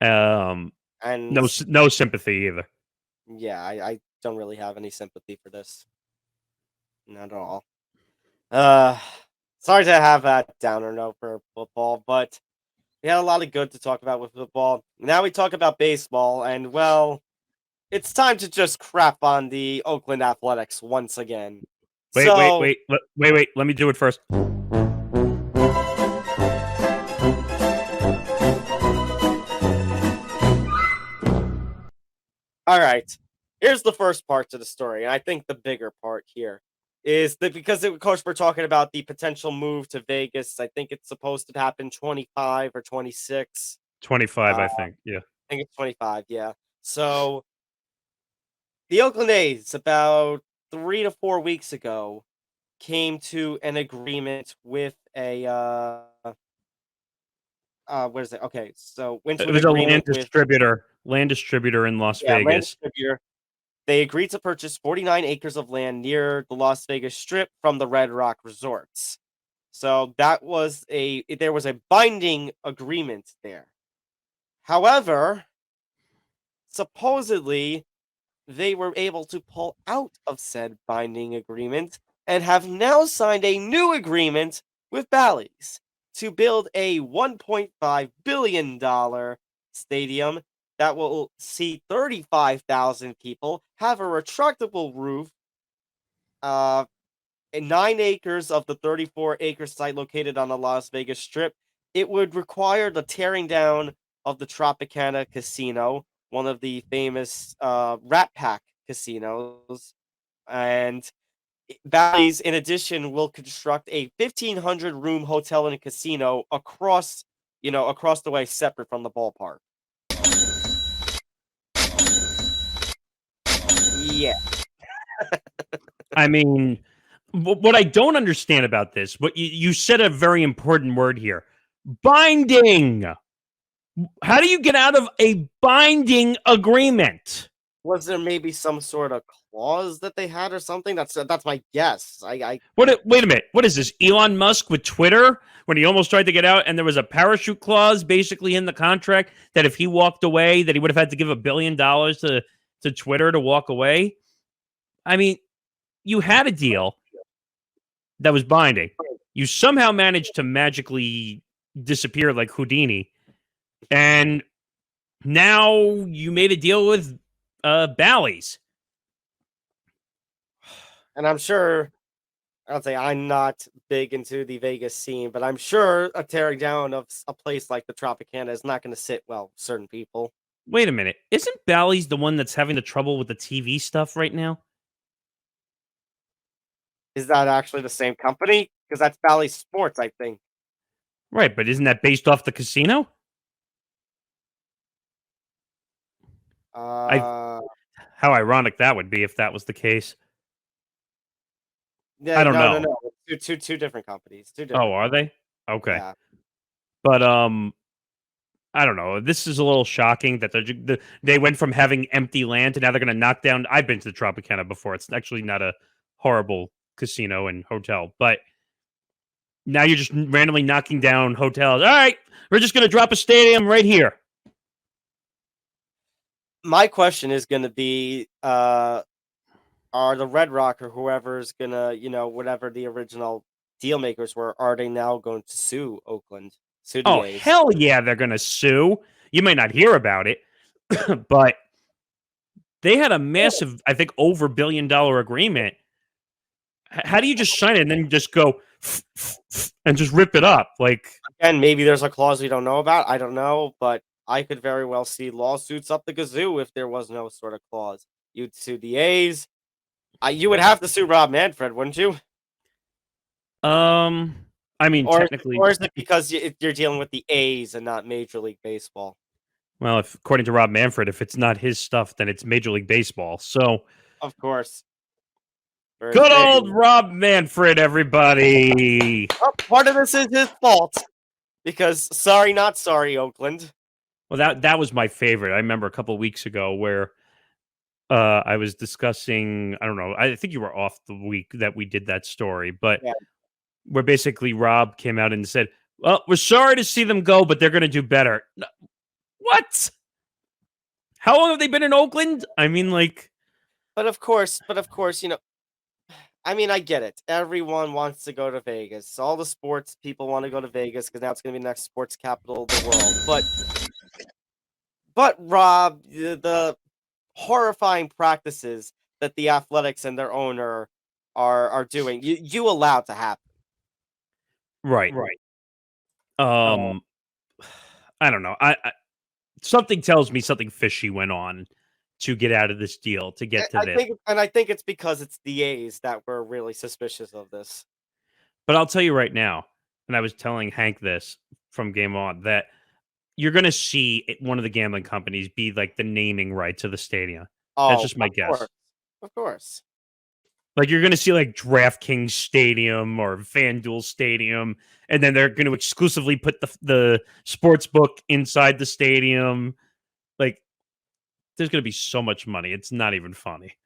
And no sympathy either. Yeah, I don't really have any sympathy for this. Not at all. Sorry to have that downer note for football, but we had a lot of good to talk about with football. Now we talk about baseball, and well, it's time to just crap on the Oakland Athletics once again. Wait. Let me do it first. All right. Here's the first part to the story, and I think the bigger part here is that, because of course we're talking about the potential move to Vegas. I think it's supposed to happen 25 or 26. 25, I think. Yeah. I think it's 25, yeah. So the Oakland A's, about 3 to 4 weeks ago, came to an agreement with a what is it? Okay, so went to It an was a agreement land distributor in Las Vegas. Land distributor They agreed to purchase 49 acres of land near the Las Vegas Strip from the Red Rock Resorts. So there was a binding agreement there. However, supposedly they were able to pull out of said binding agreement and have now signed a new agreement with Bally's to build a $1.5 billion stadium that will seat 35,000 people, have a retractable roof, 9 acres of the 34-acre site located on the Las Vegas Strip. It would require the tearing down of the Tropicana Casino, one of the famous Rat Pack casinos. And Bally's, in addition, will construct a 1,500-room hotel and a casino across the way, separate from the ballpark. Yeah. I mean, what I don't understand about this, what you said a very important word here. Binding. How do you get out of a binding agreement? Was there maybe some sort of clause that they had or something? That's my guess. Wait a minute. What is this? Elon Musk with Twitter when he almost tried to get out and there was a parachute clause basically in the contract that if he walked away that he would have had to give $1 billion to Twitter to walk away? I mean, you had a deal that was binding. You somehow managed to magically disappear like Houdini. And now you made a deal with Bally's. And I'm sure, I'll say I'm not big into the Vegas scene, but I'm sure a tearing down of a place like the Tropicana is not going to sit well with certain people. Wait a minute. Isn't Bally's the one that's having the trouble with the TV stuff right now? Is that actually the same company? Because that's Bally Sports, I think. Right, but isn't that based off the casino? How ironic that would be if that was the case. Yeah, I don't know. No. Two different companies. Two different. Oh, are they? Okay. Yeah. But I don't know. This is a little shocking that they went from having empty land to now they're going to knock down. I've been to the Tropicana before. It's actually not a horrible casino and hotel, but now you're just randomly knocking down hotels. All right, we're just going to drop a stadium right here. My question is going to be, are the Red Rock or whoever's going to, whatever the original deal makers were, are they now going to sue Oakland? Sue the A's? Hell yeah, they're going to sue. You might not hear about it, but they had a massive, I think, over $1 billion agreement. How do you just sign it and then just go and just rip it up? Like, and maybe there's a clause we don't know about. I don't know, but I could very well see lawsuits up the kazoo if there was no sort of clause. You'd sue the A's. You would have to sue Rob Manfred, wouldn't you? I mean, technically, or is it because you're dealing with the A's and not Major League Baseball? Well, according to Rob Manfred, if it's not his stuff, then it's Major League Baseball. So, of course. Good old Rob Manfred, everybody. Well, part of this is his fault. Because sorry, not sorry, Oakland. Well, that was my favorite. I remember a couple of weeks ago where I was discussing, I don't know, I think you were off the week that we did that story, but where basically Rob came out and said, well, we're sorry to see them go, but they're going to do better. What? How long have they been in Oakland? I mean, like... But of course, I mean, I get it. Everyone wants to go to Vegas. All the sports people want to go to Vegas because now it's going to be the next sports capital of the world. But Rob, the horrifying practices that the Athletics and their owner are doing, you allow it to happen. Right. I don't know. I something tells me something fishy went on to get out of this deal, to get to this. I think it's because it's the A's that were really suspicious of this. But I'll tell you right now, and I was telling Hank this from Game On, that you're going to see one of the gambling companies be like the naming rights of the stadium. That's just my guess. Of course. Like you're going to see like DraftKings Stadium or FanDuel Stadium, and then they're going to exclusively put the sports book inside the stadium. Like, there's going to be so much money. It's not even funny.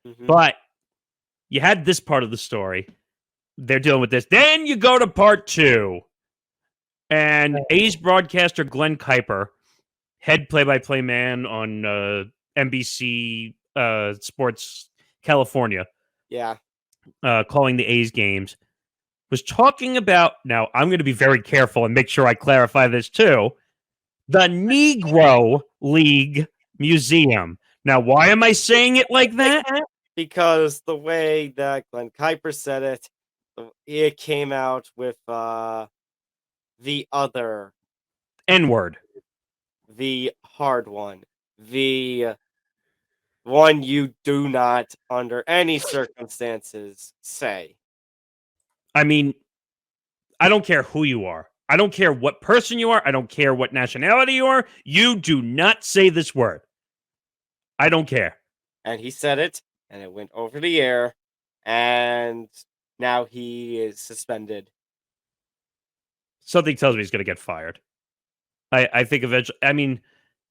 Mhm. But you had this part of the story. They're dealing with this. Then you go to part 2. And A's broadcaster Glen Kuiper, head play-by-play man on NBC Sports California, Yeah. calling the A's games, was talking about, now I'm going to be very careful and make sure I clarify this too, the Negro League Museum. Now, why am I saying it like that? Because the way that Glen Kuiper said it came out with the other, N-word. the hard one, the one you do not, under any circumstances, say. I mean, I don't care who you are. I don't care what person you are. I don't care what nationality you are. You do not say this word. I don't care. And he said it, and it went over the air, and now he is suspended. Something tells me he's going to get fired. I think eventually. I mean,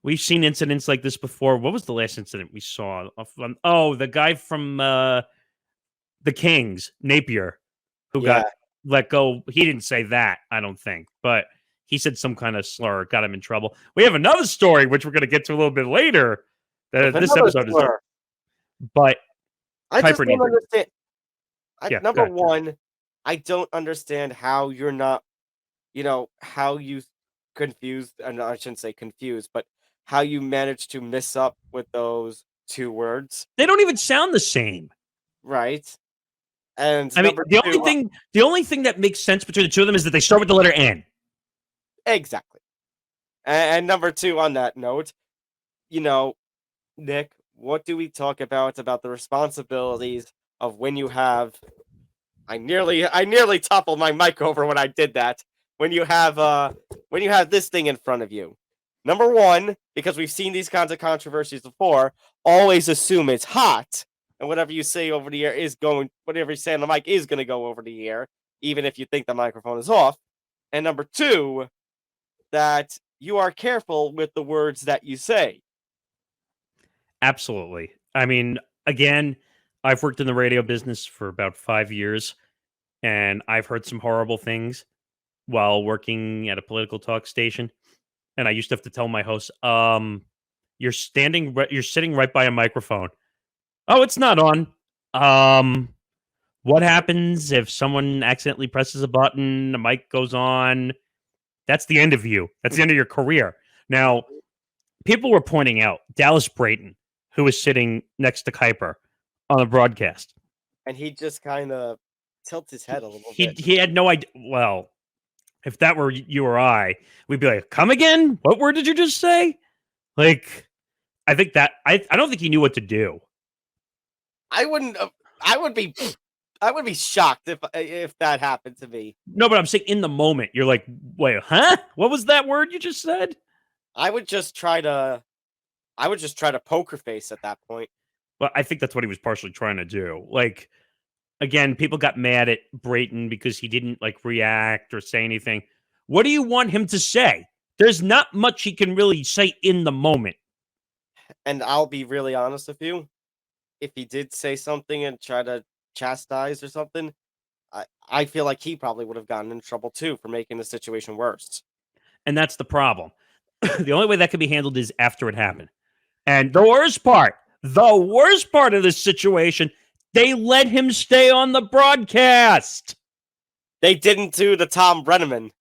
we've seen incidents like this before. What was the last incident we saw? Oh, the guy from the Kings, Napier, who got let go. He didn't say that, I don't think, but he said some kind of slur, got him in trouble. We have another story, which we're going to get to a little bit later. This episode is, but I just Kuiper don't understand. Yeah, Number go ahead. one, I don't understand how you're not, how you confused, and I shouldn't say confused, but how you managed to miss up with those 2 words, they don't even sound the same. right? And I mean, number the two, only thing that makes sense between the two of them is that they start with the letter N. exactly. And number 2, on that note, Nick, what do we talk about the responsibilities of when you have? I nearly toppled my mic over when I did that. When you have this thing in front of you. Number 1, because we've seen these kinds of controversies before, always assume it's hot, and whatever you say over the air whatever you say on the mic is going to go over the air, even if you think the microphone is off. And number 2, that you are careful with the words that you say. Absolutely. I mean, again, I've worked in the radio business for about 5 years, and I've heard some horrible things while working at a political talk station. And I used to have to tell my host, you're sitting right by a microphone. Oh, it's not on. What happens if someone accidentally presses a button, the mic goes on? That's the end of you. That's the end of your career. Now, people were pointing out Dallas Brayton, who was sitting next to Kuiper on the broadcast. And he just kind of tilts his head a little bit. He had no idea. Well, if that were you or I, we'd be like, come again? What word did you just say? Like, I think that I don't think he knew what to do. I would be shocked if that happened to me. No, but I'm saying in the moment, you're like, wait, huh? What was that word you just said? I would just try to poker face at that point. Well, I think that's what he was partially trying to do. Like, again, people got mad at Brayton because he didn't like react or say anything. What do you want him to say? There's not much he can really say in the moment. And I'll be really honest with you. If he did say something and try to chastise or something, I feel like he probably would have gotten in trouble too for making the situation worse. And that's the problem. The only way that can be handled is after it happened. And the worst part of this situation, they let him stay on the broadcast. They didn't do the Tom Brenneman.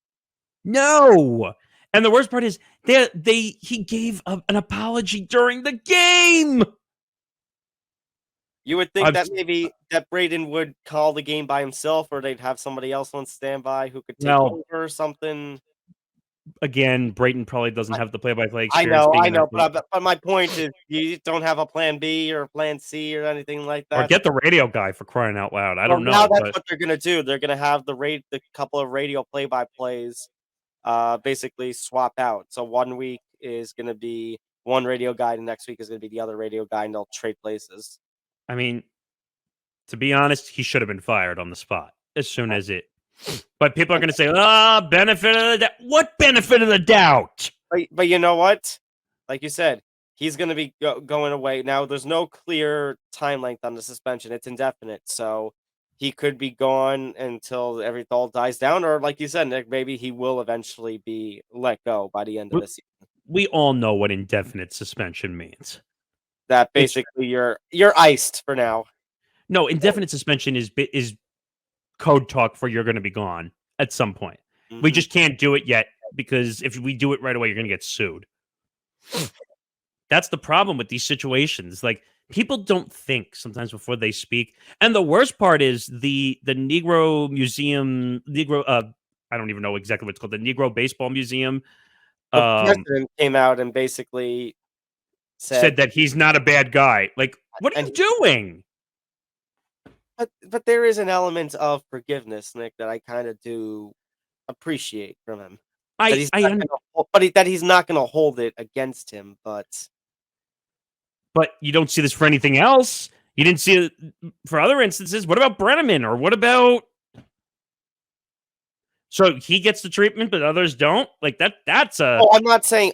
No. And the worst part is he gave an apology during the game. You would think that maybe that Brayden would call the game by himself, or they'd have somebody else on standby who could take over or something. Again, Brayton probably doesn't have the play-by-play I experience. know, but my point is, you don't have a plan B or a plan C or anything like that. Or get the radio guy, for crying out loud. I don't know. Now that's what they're gonna do. They're gonna have the couple of radio play-by-plays, basically swap out. So 1 week is gonna be one radio guy, and next week is gonna be the other radio guy, and they'll trade places. I mean, to be honest, he should have been fired on the spot as soon as it. But people are going to say, benefit of the doubt. What benefit of the doubt? But you know what? Like you said, he's going to be going away. Now, there's no clear time length on the suspension. It's indefinite. So he could be gone until everything all dies down. Or like you said, Nick, maybe he will eventually be let go by the end of the season. We all know what indefinite suspension means. That basically you're iced for now. No, indefinite suspension is code talk for you're going to be gone at some point. Mm-hmm. We just can't do it yet because if we do it right away, you're going to get sued. That's the problem with these situations. Like, people don't think sometimes before they speak. And the worst part is the Negro Museum, I don't even know exactly what it's called, the Negro Baseball Museum. The president came out and basically said that he's not a bad guy. Like, what are you doing? But there is an element of forgiveness, Nick, that I kind of do appreciate from him. But he's not going to hold it against him. But you don't see this for anything else. You didn't see it for other instances. What about Brenneman? Or what about? So he gets the treatment, but others don't. Like that's a. Oh, I'm not saying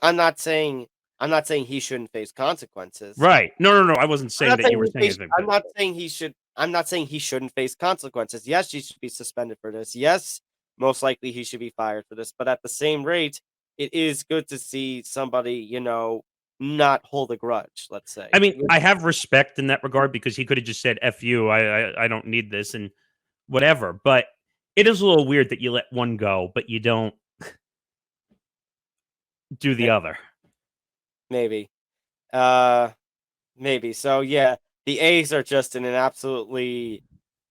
he shouldn't face consequences. Right. No. I wasn't saying that you were saying anything. I'm not saying he shouldn't face consequences. Yes, he should be suspended for this. Yes, most likely he should be fired for this. But at the same rate, it is good to see somebody, not hold a grudge, let's say. I mean, I have respect in that regard because he could have just said, F you, I don't need this and whatever. But it is a little weird that you let one go, but you don't do the other. Maybe. Maybe. So, yeah, the A's are just in an absolutely...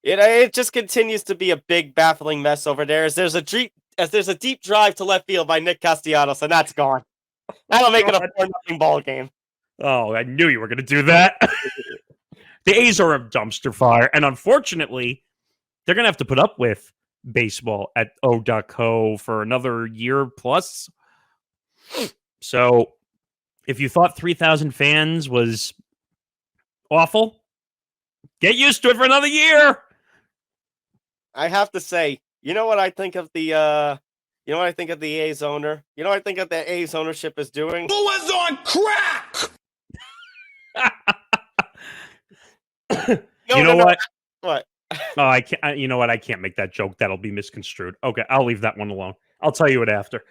It just continues to be a big, baffling mess over there as there's a deep drive to left field by Nick Castellanos, and that's gone. That'll make it a 4-0 ball game. Oh, I knew you were going to do that. The A's are a dumpster fire, and unfortunately, they're going to have to put up with baseball at O.co for another year plus. So, if you thought 3,000 fans was awful, get used to it for another year. I have to say, you know what I think of the A's owner? You know what I think of the A's ownership is doing? Who was on crack? You know what? What? Oh, I can't. You know what? I can't make that joke. That'll be misconstrued. Okay, I'll leave that one alone. I'll tell you it after.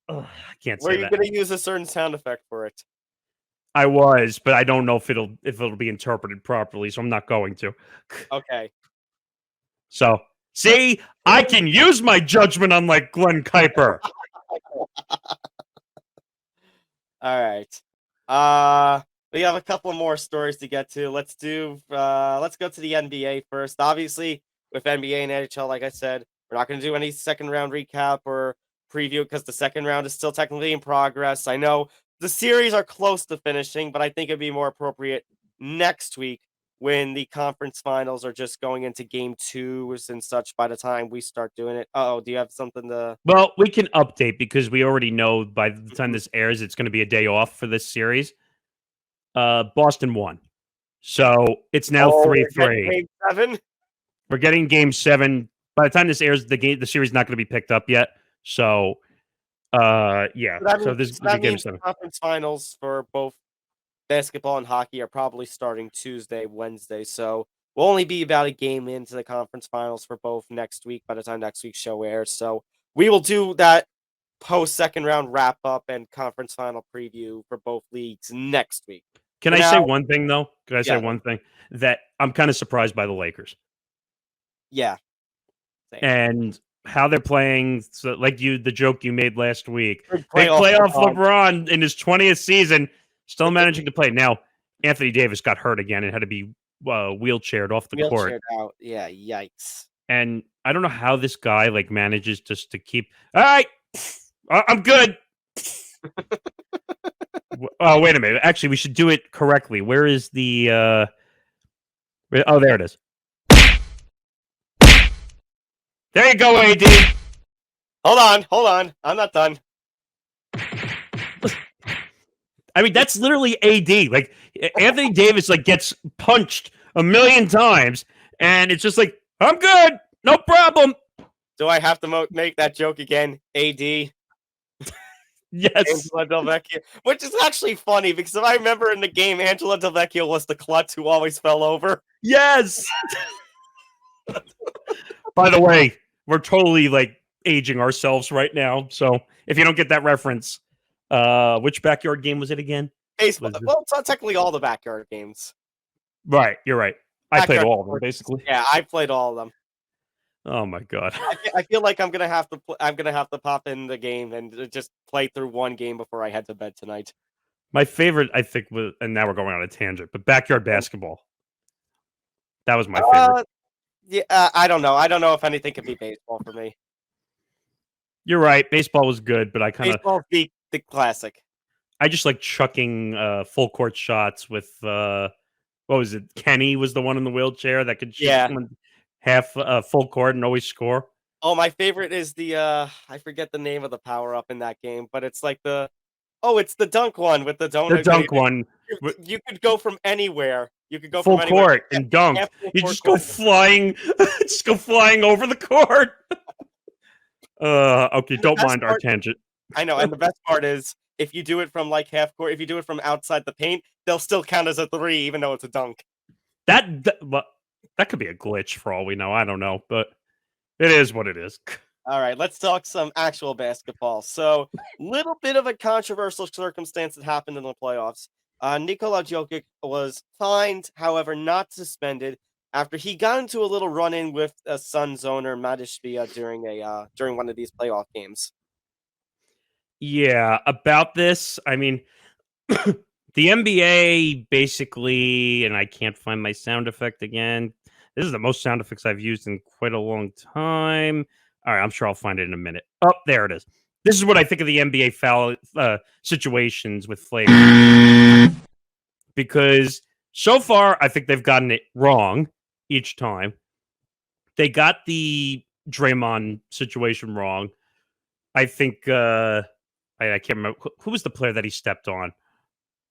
I can't say that. Were you going to use a certain sound effect for it? I was, but I don't know if it'll be interpreted properly, so I'm not going to. Okay. So, see, I can use my judgment unlike Glen Kuiper. All right. We have a couple more stories to get to. Let's go to the NBA first. Obviously, with NBA and NHL, like I said, we're not going to do any second round recap or preview because the second round is still technically in progress. I know the series are close to finishing, but I think it'd be more appropriate next week when the conference finals are just going into game 2s and such by the time we start doing it. Do you have something to... Well, we can update because we already know by the time this airs, it's going to be a day off for this series. Boston won. So it's now 3-3. Game 7? We're getting game 7. By the time this airs, the series is not going to be picked up yet. So, yeah. So this is game 7. Conference finals for both basketball and hockey are probably starting Tuesday, Wednesday. So we'll only be about a game into the conference finals for both next week by the time next week's show airs. So we will do that post-second round wrap-up and conference final preview for both leagues next week. Can I say one thing, though? Can I say one thing? That I'm kind of surprised by the Lakers. Yeah. Same. And how they're playing, so like the joke you made last week. They playoff LeBron in his 20th season, still managing to play. Now, Anthony Davis got hurt again and had to be wheelchaired off the court. Out. Yeah, yikes. And I don't know how this guy manages just to keep, all right, I'm good. Oh, wait a minute. Actually, we should do it correctly. Where is the... oh, there it is. There you go, AD. Hold on. I'm not done. I mean, that's literally AD. Like, Anthony Davis, gets punched a million times, and it's just I'm good. No problem. Do I have to make that joke again? AD? Yes. Angela Del Vecchio, which is actually funny because if I remember in the game, Angela Del Vecchio was the klutz who always fell over. Yes. By the way, we're totally like aging ourselves right now. So if you don't get that reference, which backyard game was it again? Baseball. Was it- Well, it's not technically all the backyard games. Right, you're right. I played Backyard all of them sports. basically. Yeah, I played all of them. Oh my god. I feel like I'm gonna have to. I'm gonna have to pop in the game and just play through one game before I head to bed tonight. My favorite, I think, was, and now we're going on a tangent, but backyard basketball. That was my favorite. Yeah, I don't know. I don't know if anything can be baseball for me. You're right. Baseball was good, but I kind of, Baseball beat the classic. I just like chucking full court shots with, what was it? Kenny was the one in the wheelchair that could shoot Yeah. someone half full court and always score. Oh, my favorite is the I forget the name of the power up in that game, but it's like it's the dunk one with the donut. The dunk one. You could go from anywhere. You could go Full from anywhere. court and dunk. Half full You court just go dunk. flying, just go flying over the court. Okay, don't best mind our part- tangent. I know, and the best part is if you do it from like half court, if you do it from outside the paint, they'll still count as a 3, even though it's a dunk. Well, that could be a glitch for all we know. I don't know, but it is what it is. All right, let's talk some actual basketball. So, little bit of a controversial circumstance that happened in the playoffs. Nikola Jokic was fined, however, not suspended, after he got into a little run-in with a Suns owner, Mat Ishbia, during one of these playoff games. Yeah, about this, I mean, the NBA basically, and I can't find my sound effect again. This is the most sound effects I've used in quite a long time. All right, I'm sure I'll find it in a minute. Oh, there it is. This is what I think of the NBA foul situations with flagrant. Because so far, I think they've gotten it wrong each time. They got the Draymond situation wrong. I think I can't remember who was the player that he stepped on.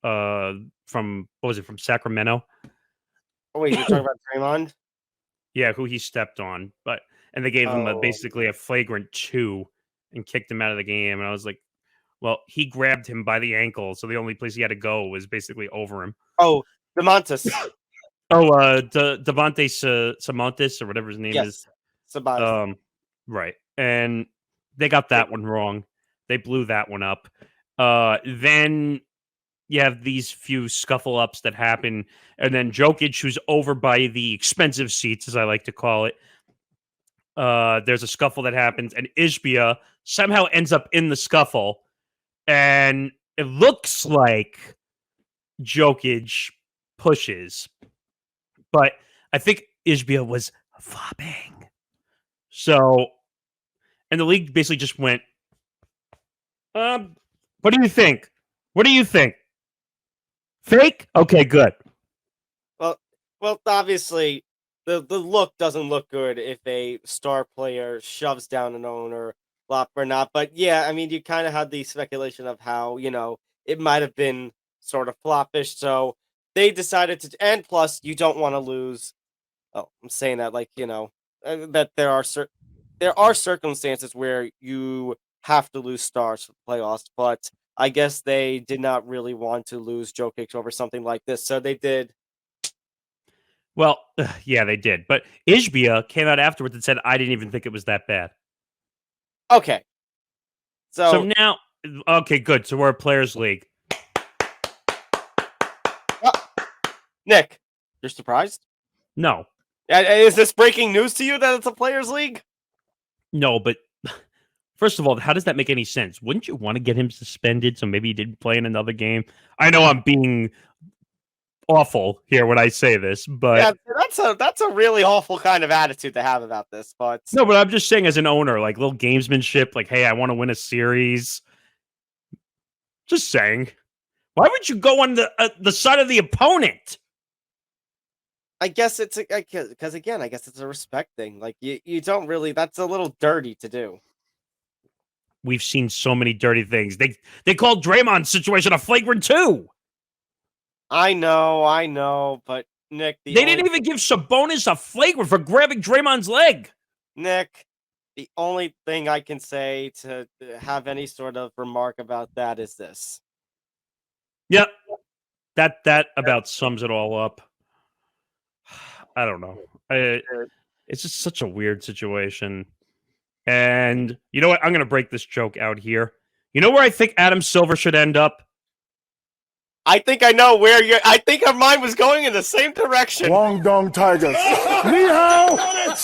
From what was it, from Sacramento? Oh wait, you're talking about Draymond? Yeah, who he stepped on, and they gave him basically a flagrant 2 and kicked him out of the game. And I was like, well, he grabbed him by the ankle, so the only place he had to go was basically over him. Oh, DeMontis. Devontae Samontis or whatever his name is. Sabonis. Right, and they got that one wrong. They blew that one up. Then you have these few scuffle ups that happen, and then Jokic, who's over by the expensive seats, as I like to call it. There's a scuffle that happens, and Ishbia somehow ends up in the scuffle, and it looks like Jokic pushes, but I think Ishbia was flopping. So, and the league basically just went, what do you think? What do you think? Fake? Okay, good. Well, obviously, the look doesn't look good if a star player shoves down an owner, flop or not. But yeah, I mean, you kind of had the speculation of how, it might have been sort of floppish. So they decided to, and plus, you don't want to lose. Oh, I'm saying that like, that there are circumstances where you have to lose stars for the playoffs, but I guess they did not really want to lose Jokic over something like this, so they did. Well, yeah, they did. But Ishbia came out afterwards and said, I didn't even think it was that bad. Okay. So now, okay, good. So we're a players' league. Nick, you're surprised? No. Is this breaking news to you that it's a players' league? No, but first of all, how does that make any sense? Wouldn't you want to get him suspended so maybe he didn't play in another game? I know I'm being awful here when I say this, but yeah, that's a really awful kind of attitude to have about this. But no, but I'm just saying as an owner, like little gamesmanship, like, hey, I want to win a series. Just saying, why would you go on the side of the opponent? I guess it's because again, I guess it's a respect thing. Like you don't really. That's a little dirty to do. We've seen so many dirty things. They called Draymond's situation a flagrant 2. I know, but Nick, they didn't even give Sabonis a flagrant for grabbing Draymond's leg. Nick, The only thing I can say to have any sort of remark about that is this. Yep. That about sums it all up. I don't know. It's just such a weird situation. And you know what? I'm going to break this joke out here. You know where I think Adam Silver should end up? I think I know where you're. I think our mind was going in the same direction. Guangdong Tigers. Ni hao!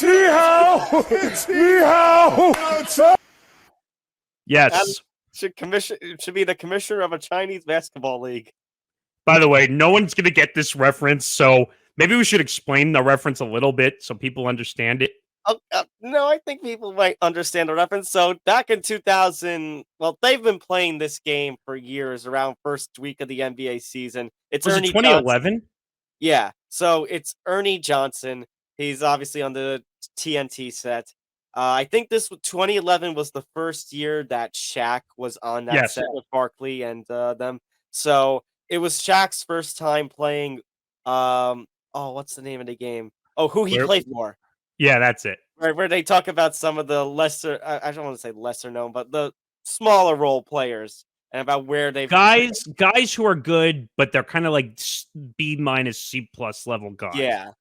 Ni hao! Ni hao! Yes. Should be the commissioner of a Chinese basketball league. By the way, no one's going to get this reference, so maybe we should explain the reference a little bit so people understand it. No, I think people might understand the reference. So back in 2000, well, they've been playing this game for years, around first week of the NBA season. It's Was Ernie it 2011? Johnson. Yeah, so it's Ernie Johnson. He's obviously on the TNT set. I think 2011 was the first year that Shaq was on that set with Barkley and them. So it was Shaq's first time playing. What's the name of the game? Oh, who he played for. Yeah, that's it. Right, where they talk about some of the lesser, I don't want to say lesser known, but the smaller role players and about where they've guys who are good, but they're kind of like B- C+ level guys. Yeah.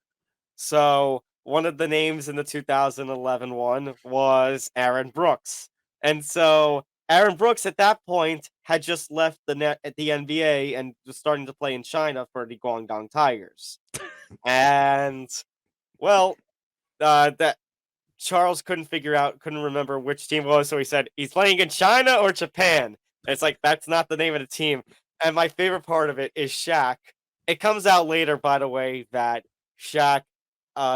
So one of the names in the 2011 one was Aaron Brooks. And so Aaron Brooks at that point had just left the net at the NBA and was starting to play in China for the Guangdong Tigers. And well, that Charles couldn't remember which team it was, so he said, he's playing in China or Japan. And it's like, that's not the name of the team. And my favorite part of it is Shaq. It comes out later, by the way, that Shaq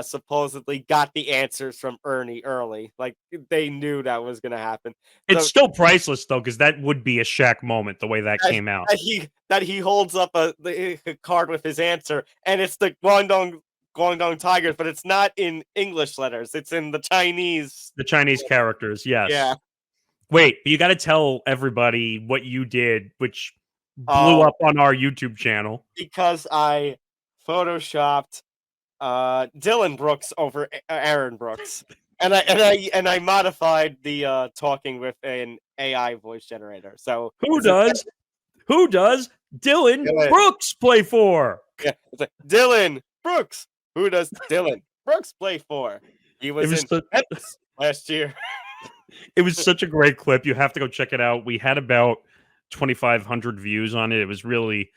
supposedly got the answers from Ernie early. Like, they knew that was going to happen. It's still priceless, though, because that would be a Shaq moment, the way that came out. That he holds up a card with his answer, and it's the Guangdong Tigers, but it's not in English letters. It's in the Chinese. The Chinese characters, yes. Yeah. Wait, but you got to tell everybody what you did, which blew up on our YouTube channel. Because I photoshopped Dylan Brooks over Aaron Brooks, and I modified the talking with an AI voice generator. So who does Dylan Brooks play for? Yeah, it's like Dylan Brooks. Who does Dylan Brooks play for? He was in last year. It was such a great clip. You have to go check it out. We had about 2,500 views on it. It was really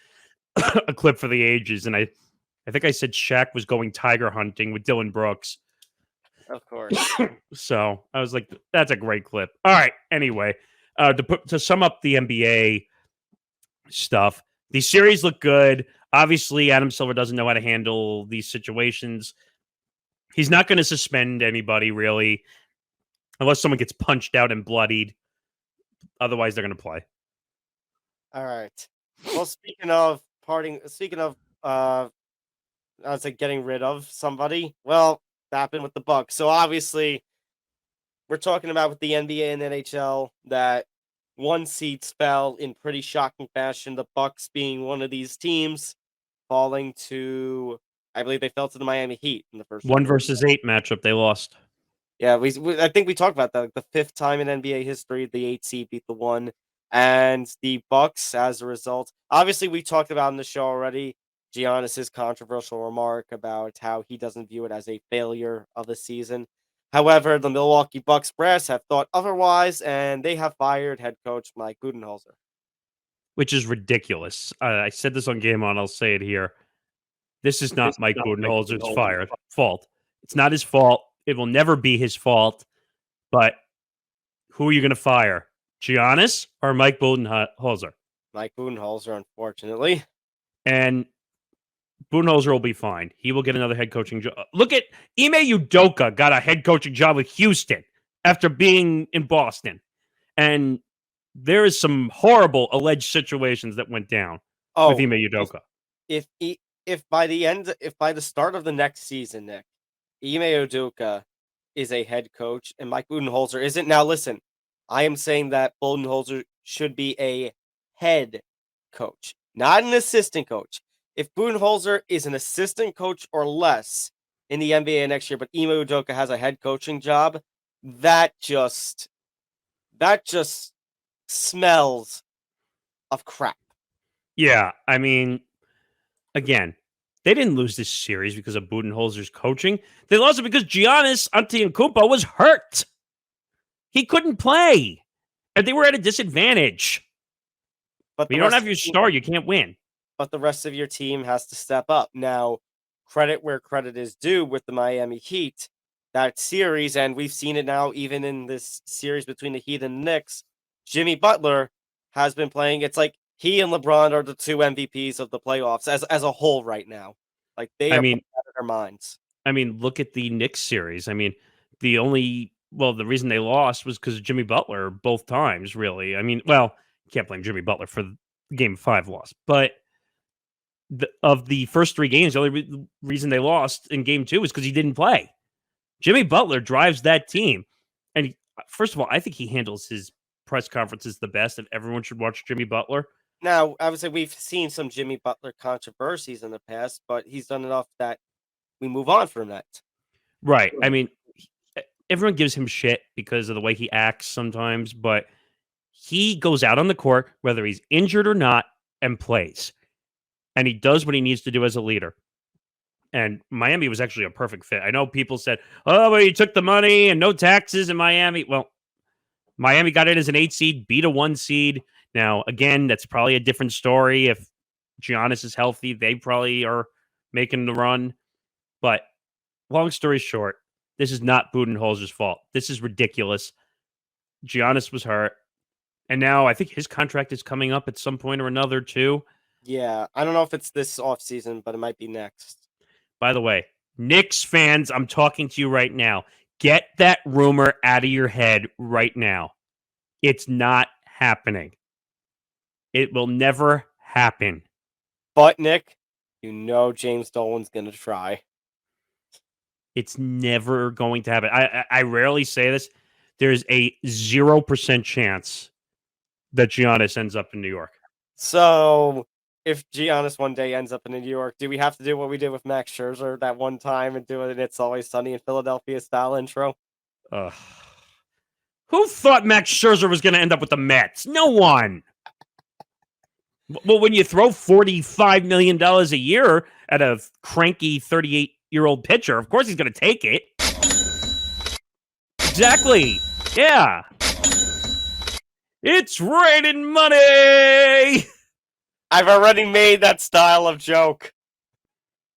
a clip for the ages. And I think I said Shaq was going tiger hunting with Dylan Brooks. Of course. So I was like, that's a great clip. All right. Anyway, to sum up the NBA stuff, the series look good. Obviously, Adam Silver doesn't know how to handle these situations. He's not going to suspend anybody, really, unless someone gets punched out and bloodied. Otherwise, they're going to play. All right. Well, speaking of I was like getting rid of somebody. Well, that happened with the Bucks. So obviously, we're talking about with the NBA and NHL that one seeds fell in pretty shocking fashion. The Bucks being one of these teams, falling to, I believe they fell to the Miami Heat in the first 1 versus 8 matchup. They lost. Yeah, I think we talked about that. Like the 5th time in NBA history, the 8 seed beat the 1, and the Bucks as a result. Obviously, we talked about in the show already Giannis's controversial remark about how he doesn't view it as a failure of the season. However, the Milwaukee Bucks brass have thought otherwise, and they have fired head coach Mike Budenholzer. Which is ridiculous. I said this on Game On. I'll say it here. This is not Mike Budenholzer's fault. It's not his fault. It will never be his fault. But who are you going to fire? Giannis or Mike Budenholzer? Mike Budenholzer, unfortunately. And Budenholzer will be fine. He will get another head coaching job. Look at Ime Udoka got a head coaching job with Houston after being in Boston. And there is some horrible alleged situations that went down with Ime Udoka. If by the start of the next season, Nick, Ime Udoka is a head coach and Mike Budenholzer isn't. Now listen, I am saying that Budenholzer should be a head coach, not an assistant coach. If Budenholzer is an assistant coach or less in the NBA next year, but Ime Udoka has a head coaching job, that just smells of crap. Yeah, I mean, again, they didn't lose this series because of Budenholzer's coaching. They lost it because Giannis Antetokounmpo was hurt. He couldn't play, and they were at a disadvantage. But If you don't have your star, you can't win. But the rest of your team has to step up. Now, credit where credit is due with the Miami Heat. That series, and we've seen it now even in this series between the Heat and the Knicks, Jimmy Butler has been playing. It's like he and LeBron are the two MVPs of the playoffs as a whole right now. Like they are playing out of their minds. I mean, look at the Knicks series. I mean, the reason they lost was because of Jimmy Butler both times, really. I mean, well, you can't blame Jimmy Butler for the Game 5 loss, but of the first 3 games, the only reason they lost in Game 2 was because he didn't play. Jimmy Butler drives that team. And first of all, I think he handles his press conferences the best, and everyone should watch Jimmy Butler. Now, I would say we've seen some Jimmy Butler controversies in the past, but he's done enough that we move on from that. Right. I mean, everyone gives him shit because of the way he acts sometimes, but he goes out on the court, whether he's injured or not, and plays. And he does what he needs to do as a leader. And Miami was actually a perfect fit. I know people said, oh, well, you took the money and no taxes in Miami. Well, Miami got in as an 8 seed, beat a 1 seed. Now, again, that's probably a different story. If Giannis is healthy, they probably are making the run. But long story short, this is not Budenholzer's fault. This is ridiculous. Giannis was hurt. And now I think his contract is coming up at some point or another, too. Yeah, I don't know if it's this offseason, but it might be next. By the way, Knicks fans, I'm talking to you right now. Get that rumor out of your head right now. It's not happening. It will never happen. But, Nick, you know James Dolan's going to try. It's never going to happen. I rarely say this. There's a 0% chance that Giannis ends up in New York. So, if Giannis one day ends up in New York, do we have to do what we did with Max Scherzer that one time and do it It's Always Sunny in Philadelphia style intro? Who thought Max Scherzer was going to end up with the Mets? No one. Well, when you throw $45 million a year at a cranky 38-year-old pitcher, of course he's going to take it. Exactly. Yeah. It's raining money. I've already made that style of joke.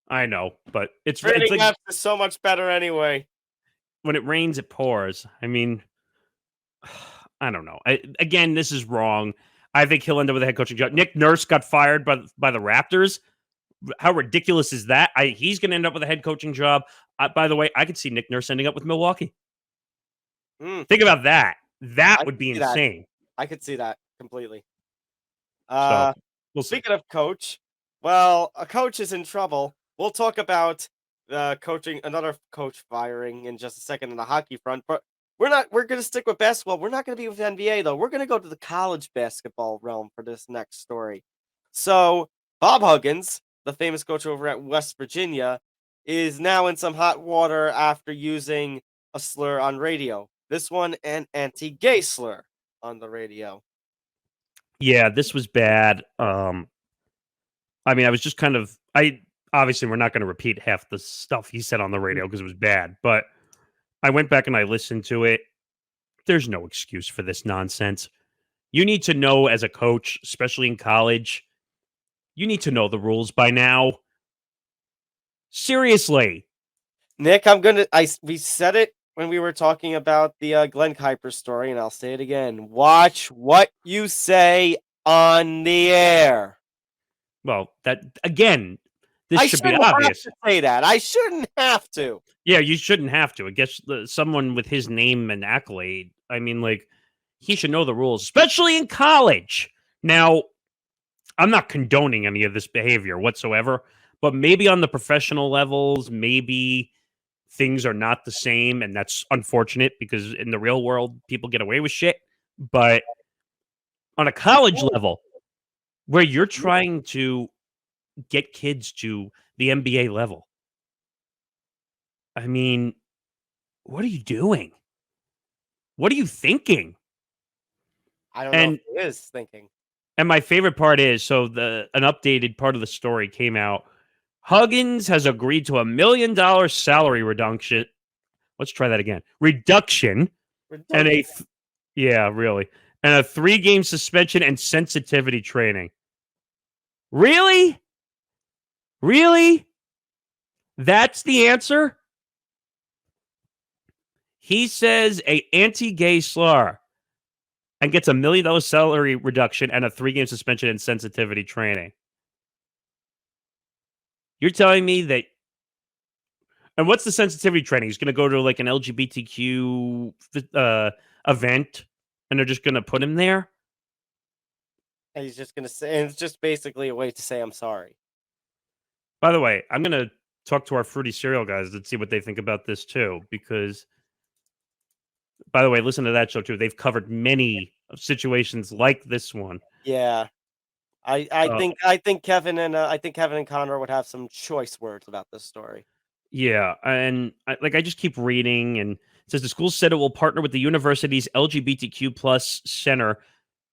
I know, but it's Trading like, apps is so much better anyway. When it rains, it pours. I mean, I don't know. Again, this is wrong. I think he'll end up with a head coaching job. Nick Nurse got fired by the Raptors. How ridiculous is that? He's going to end up with a head coaching job. By the way, I could see Nick Nurse ending up with Milwaukee. Think about that. That would be insane. I could see that completely. So, we'll see. Speaking of coach, well, a coach is in trouble. We'll talk about another coach firing in just a second in the hockey front, but we're going to stick with basketball. We're not going to be with NBA, though. We're going to go to the college basketball realm for this next story. So, Bob Huggins, the famous coach over at West Virginia, is now in some hot water after using a slur on radio. This one, an anti-gay slur on the radio. Yeah, this was bad. I mean, I was just obviously we're not going to repeat half the stuff he said on the radio because it was bad, but I went back and I listened to it. There's no excuse for this nonsense. You need to know as a coach, especially in college, you need to know the rules by now. Seriously. Nick, we said it when we were talking about the Glen Kuiper story, and I'll say it again. Watch what you say on the air. Well, that again, this should be obvious. I shouldn't have to say that. I shouldn't have to. Yeah, you shouldn't have to. I guess someone with his name and accolade, I mean, like, he should know the rules, especially in college. Now, I'm not condoning any of this behavior whatsoever, but maybe on the professional levels, maybe things are not the same, and that's unfortunate because in the real world, people get away with shit. But on a college level, where you're trying to get kids to the NBA level, I mean, what are you doing? What are you thinking? I don't know if he is thinking. And my favorite part is, an updated part of the story came out. Huggins has agreed to $1 million salary reduction. Let's try that again. Reduction. And really. And a 3-game suspension and sensitivity training. Really? Really? That's the answer? He says a anti-gay slur and gets $1 million salary reduction and a 3-game suspension and sensitivity training. You're telling me that... And what's the sensitivity training? He's going to go to like an LGBTQ event and they're just going to put him there? And he's just going to say... And it's just basically a way to say, I'm sorry. By the way, I'm going to talk to our Fruity Cereal guys and see what they think about this too, because... By the way, listen to that show too. They've covered many situations like this one. Yeah. I think Kevin and Connor would have some choice words about this story. Yeah, and I just keep reading, and it says the school said it will partner with the university's LGBTQ plus center,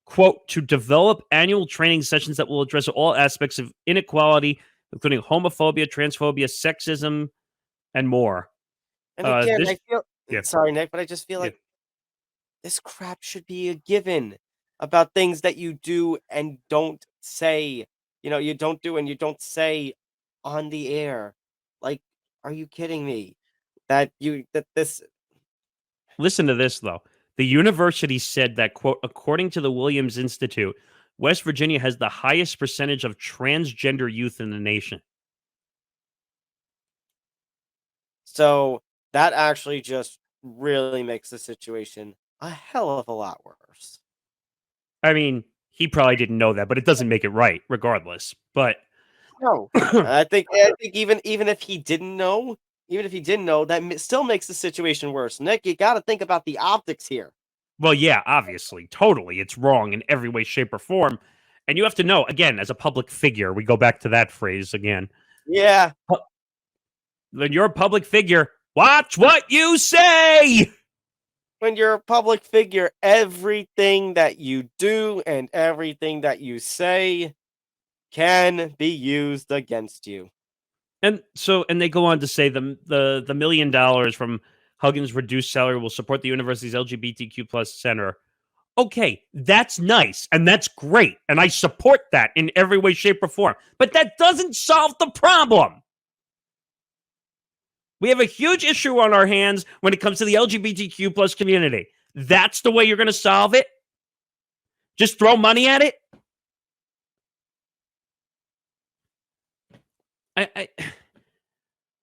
quote, to develop annual training sessions that will address all aspects of inequality, including homophobia, transphobia, sexism, and more. And again, I feel Yeah. sorry, Nick, but I just feel like this crap should be a given about things that you do and don't say. You don't do and you don't say on the air. Like, are you kidding me? Listen to this, though. The university said that, quote, according to the Williams Institute, West Virginia has the highest percentage of transgender youth in the nation. So that actually just really makes the situation a hell of a lot worse. I mean, he probably didn't know that, but it doesn't make it right, regardless. But no, I think even if he didn't know, that still makes the situation worse. Nick, you got to think about the optics here. Well, yeah, obviously, totally, it's wrong in every way, shape, or form, and you have to know. Again, as a public figure, we go back to that phrase again. Yeah, when you're a public figure, watch what you say. When you're a public figure, everything that you do and everything that you say can be used against you. And they go on to say the $1 million from Huggins' reduced salary will support the university's LGBTQ plus center. Okay, that's nice and that's great, and I support that in every way, shape, or form. But that doesn't solve the problem. We have a huge issue on our hands when it comes to the LGBTQ plus community. That's the way you're going to solve it? Just throw money at it?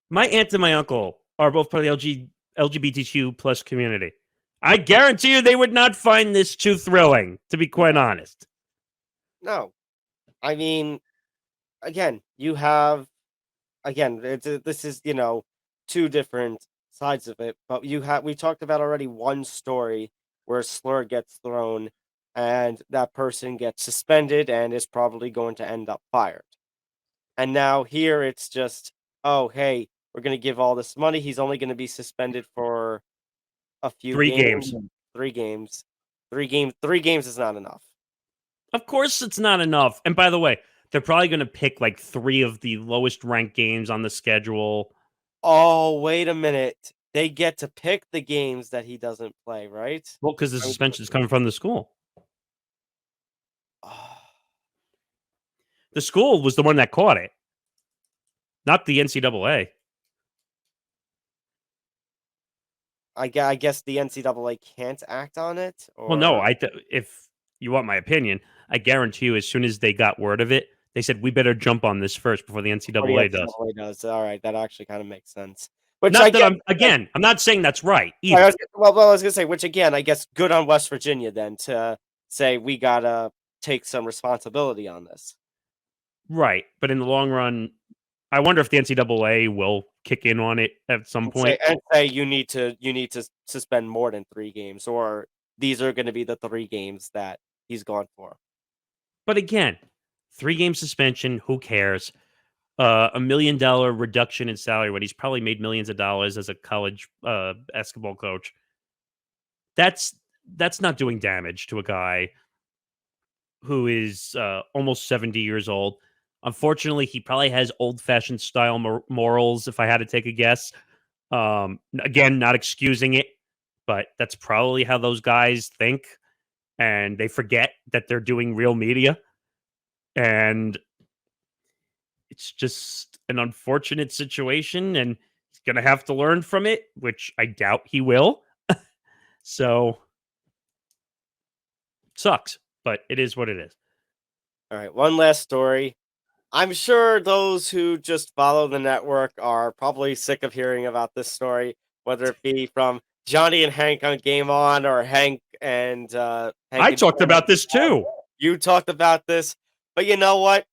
My aunt and my uncle are both part of the LGBTQ plus community. I guarantee you they would not find this too thrilling, to be quite honest. No. I mean, again, this is, two different sides of it, but we talked about already one story where a slur gets thrown and that person gets suspended and is probably going to end up fired. And now here it's just, oh, hey, we're going to give all this money. He's only going to be suspended for a few 3 games. 3 games. 3 games is not enough. Of course it's not enough. And by the way, they're probably going to pick like 3 of the lowest ranked games on the schedule. Oh, wait a minute. They get to pick the games that he doesn't play, right? Well, because the suspension is coming from the school. The school was the one that caught it, not the NCAA. I guess the NCAA can't act on it? Or... Well, no. If you want my opinion, I guarantee you as soon as they got word of it, they said, we better jump on this first before the NCAA does. All right, that actually kind of makes sense. I'm not saying that's right either. I was going to say, which again, I guess good on West Virginia then to say we got to take some responsibility on this. Right, but in the long run, I wonder if the NCAA will kick in on it at some point. And say you need to suspend more than 3 games, or these are going to be the 3 games that he's gone for. But again, 3-game suspension, who cares? $1 million reduction in salary when he's probably made millions of dollars as a college basketball coach. That's not doing damage to a guy who is almost 70 years old. Unfortunately, he probably has old-fashioned style morals, if I had to take a guess. Again, not excusing it, but that's probably how those guys think, and they forget that they're doing real media. And it's just an unfortunate situation, and he's going to have to learn from it, which I doubt he will. So, sucks, but it is what it is. All right, one last story. I'm sure those who just follow the network are probably sick of hearing about this story, whether it be from Johnny and Hank on Game On or Hank and Hank I and talked Johnny. about this too. You talked about this, but you know what?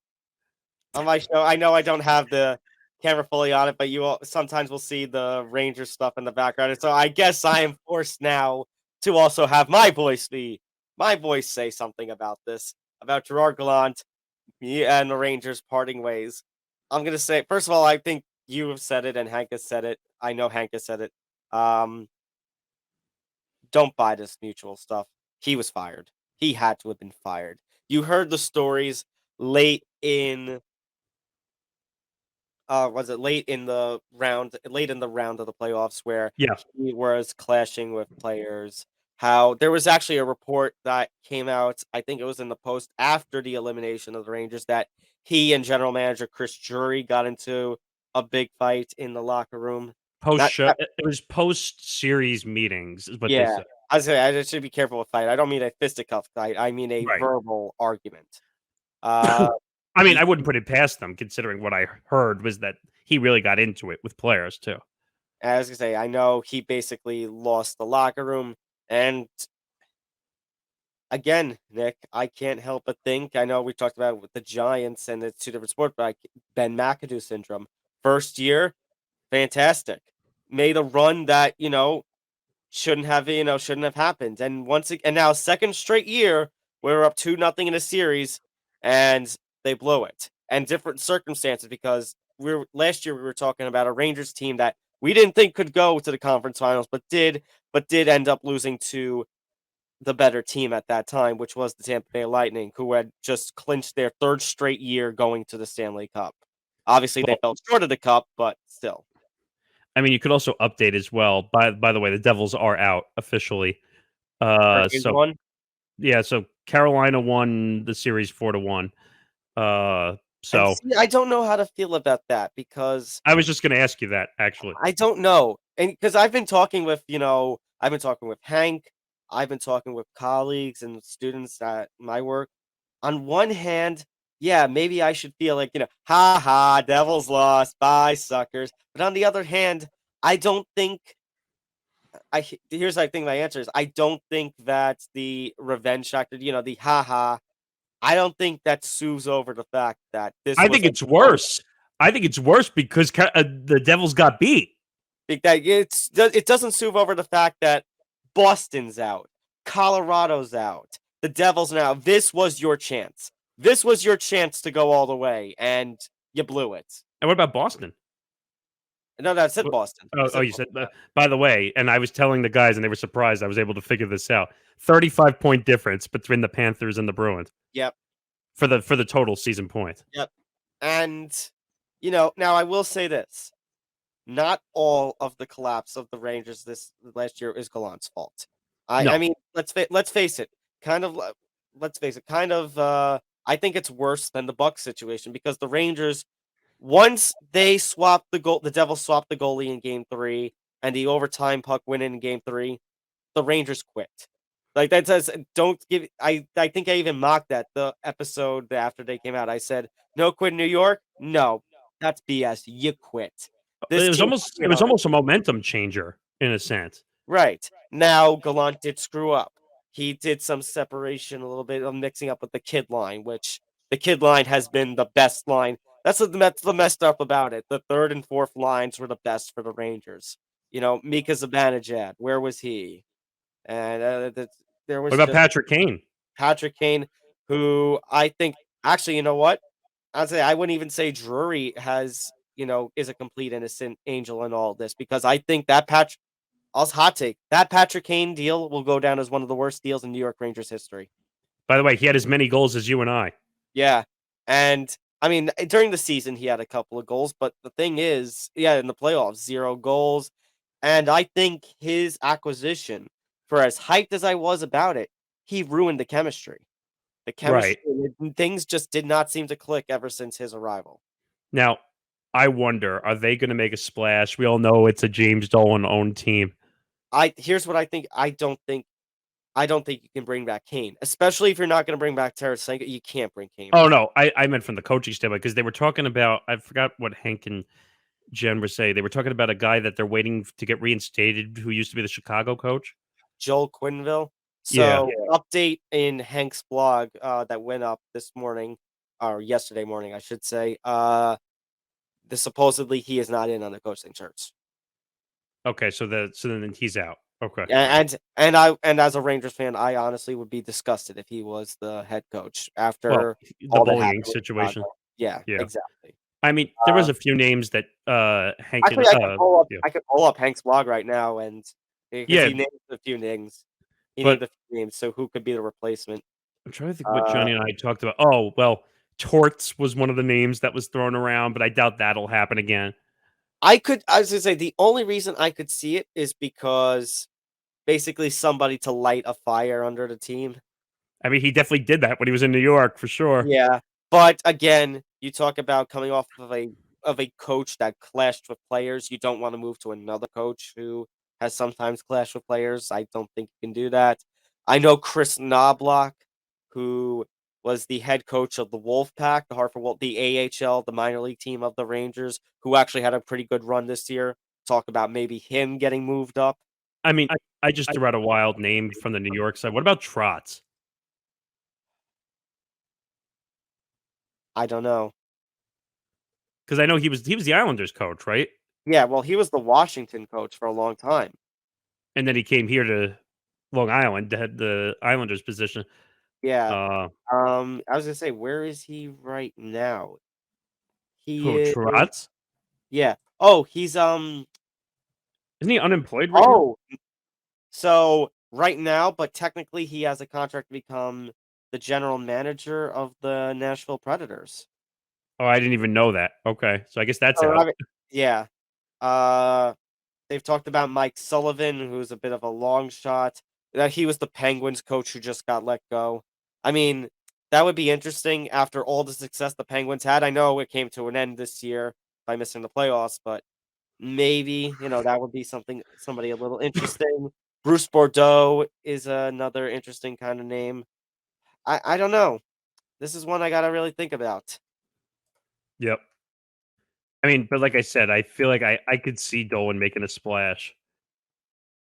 On my show, I know I don't have the camera fully on it, but you all, sometimes will see the Rangers stuff in the background, and so I guess I am forced now to also have my voice say something about this, about Gerard Gallant, me and the Rangers parting ways. I'm gonna say, first of all, I think you have said it and Hank has said it. I know Hank has said it. Don't buy this mutual stuff. He was fired. He had to have been fired. You heard the stories late in was it late in the round of the playoffs where Yeah. he was clashing with players. How there was actually a report that came out, I think it was in the Post after the elimination of the Rangers, that he and general manager Chris Drury got into a big fight in the locker room. Post show, Not- it was post series meetings, is what they yeah, said. I should be careful with fight. I don't mean a fisticuff fight. I mean a Right. verbal argument. Uh, I mean, I wouldn't put it past them, considering what I heard was that he really got into it with players too. I was gonna say, I know he basically lost the locker room, and again, Nick, I can't help but think. I know we talked about it with the Giants, and it's two different sports, but Ben McAdoo syndrome. First year, fantastic, made a run that shouldn't have happened, and now second straight year we're up 2-0 in a series, and they blow it, and different circumstances because last year we were talking about a Rangers team that we didn't think could go to the conference finals, but did end up losing to the better team at that time, which was the Tampa Bay Lightning, who had just clinched their third straight year going to the Stanley Cup. Obviously, they fell short of the cup, but still. I mean, you could also update as well. By the way, the Devils are out officially. So Carolina won the series 4-1. So see, I don't know how to feel about that because I was just going to ask you that actually. I don't know, and because I've been talking with Hank, I've been talking with colleagues and students at my work. On one hand, yeah, maybe I should feel like, ha ha, Devils lost, bye suckers. But on the other hand, I don't think here's I think my answer is I don't think that the revenge factor, the ha ha, I don't think that soothes over the fact that this. I think it's worse. I think it's worse because the Devils got beat. That it doesn't soothe over the fact that Boston's out, Colorado's out, the Devils now. This was your chance. This was your chance to go all the way, and you blew it. And what about Boston? No, I said Boston. You said. By the way, and I was telling the guys, and they were surprised. I was able to figure this out. 35-point difference between the Panthers and the Bruins. Yep. For the total season point. Yep. And now I will say this: not all of the collapse of the Rangers this last year is Gallant's fault. No. I mean, let's face it. I think it's worse than the Bucks situation because the Rangers, once they swapped the Devils swapped the goalie in Game 3 and the overtime puck went in Game 3, the Rangers quit. Like that says, don't give. I think I even mocked that the episode after they came out. I said, "No quit in New York." No, that's BS. You quit. It was almost a momentum changer in a sense. Right. Now, Gallant did screw up. He did some separation, a little bit of mixing up with the kid line, which the kid line has been the best line. That's the messed up about it. The third and fourth lines were the best for the Rangers. Mika Zibanejad, where was he? And there was. What about Patrick Kane? Patrick Kane, who I think actually, you know what? I wouldn't even say Drury is a complete innocent angel in all this because I think that Also, hot take. That Patrick Kane deal will go down as one of the worst deals in New York Rangers history. By the way, he had as many goals as you and I. Yeah. And I mean, during the season, he had a couple of goals, but the thing is, in the playoffs, 0 goals. And I think his acquisition, for as hyped as I was about it, he ruined the chemistry. The chemistry, things just did not seem to click ever since his arrival. Now, I wonder, are they going to make a splash? We all know it's a James Dolan-owned team. Here's what I think. I don't think you can bring back Kane, especially if you're not going to bring back Tarasenko. You can't bring Kane Oh, back. no, I meant from the coaching standpoint, because they were talking about, I forgot what Hank and Jen were saying. They were talking about a guy that they're waiting to get reinstated who used to be the Chicago coach. Joel Quenneville. Yeah. So, update in Hank's blog that went up this morning, or yesterday morning, I should say. Supposedly he is not in on the coaching search. Okay, so then he's out. Okay. And as a Rangers fan, I honestly would be disgusted if he was the head coach after the all that bullying happened with situation. Chicago. Yeah, Yeah. exactly. I mean, there was a few names that Hank Actually, I could pull up Hank's blog right now, and because he named a few names. He named a few names, so who could be the replacement? I'm trying to think what Johnny and I talked about. Oh, well, Torts was one of the names that was thrown around, but I doubt that'll happen again. I was going to say, the only reason I could see it is because basically somebody to light a fire under the team. I mean, he definitely did that when he was in New York, for sure. Yeah, but again, you talk about coming off of a coach that clashed with players. You don't want to move to another coach who has sometimes clashed with players. I don't think you can do that. I know Chris Knobloch, who was the head coach of the Wolfpack, the Hartford Wolf, the AHL, the minor league team of the Rangers, who actually had a pretty good run this year. Talk about maybe him getting moved up. I mean, I just threw out a wild name from the New York side. What about Trotz? I don't know. Because I know he was the Islanders coach, right? Yeah, well, he was the Washington coach for a long time. And then he came here to Long Island to head the Islanders position. Yeah. I was gonna say, where is he right now? Trotz? Yeah. Oh, he's Isn't he unemployed right now? So right now, but technically he has a contract to become the general manager of the Nashville Predators. Oh, I didn't even know that. Okay, so I guess that's out. Yeah. They've talked about Mike Sullivan, who's a bit of a long shot. That he was the Penguins coach who just got let go. I mean, that would be interesting after all the success the Penguins had. I know it came to an end this year by missing the playoffs, but maybe, that would be somebody a little interesting. Bruce Bordeaux is another interesting kind of name. I don't know. This is one I got to really think about. Yep. I mean, but like I said, I feel like I could see Dolan making a splash.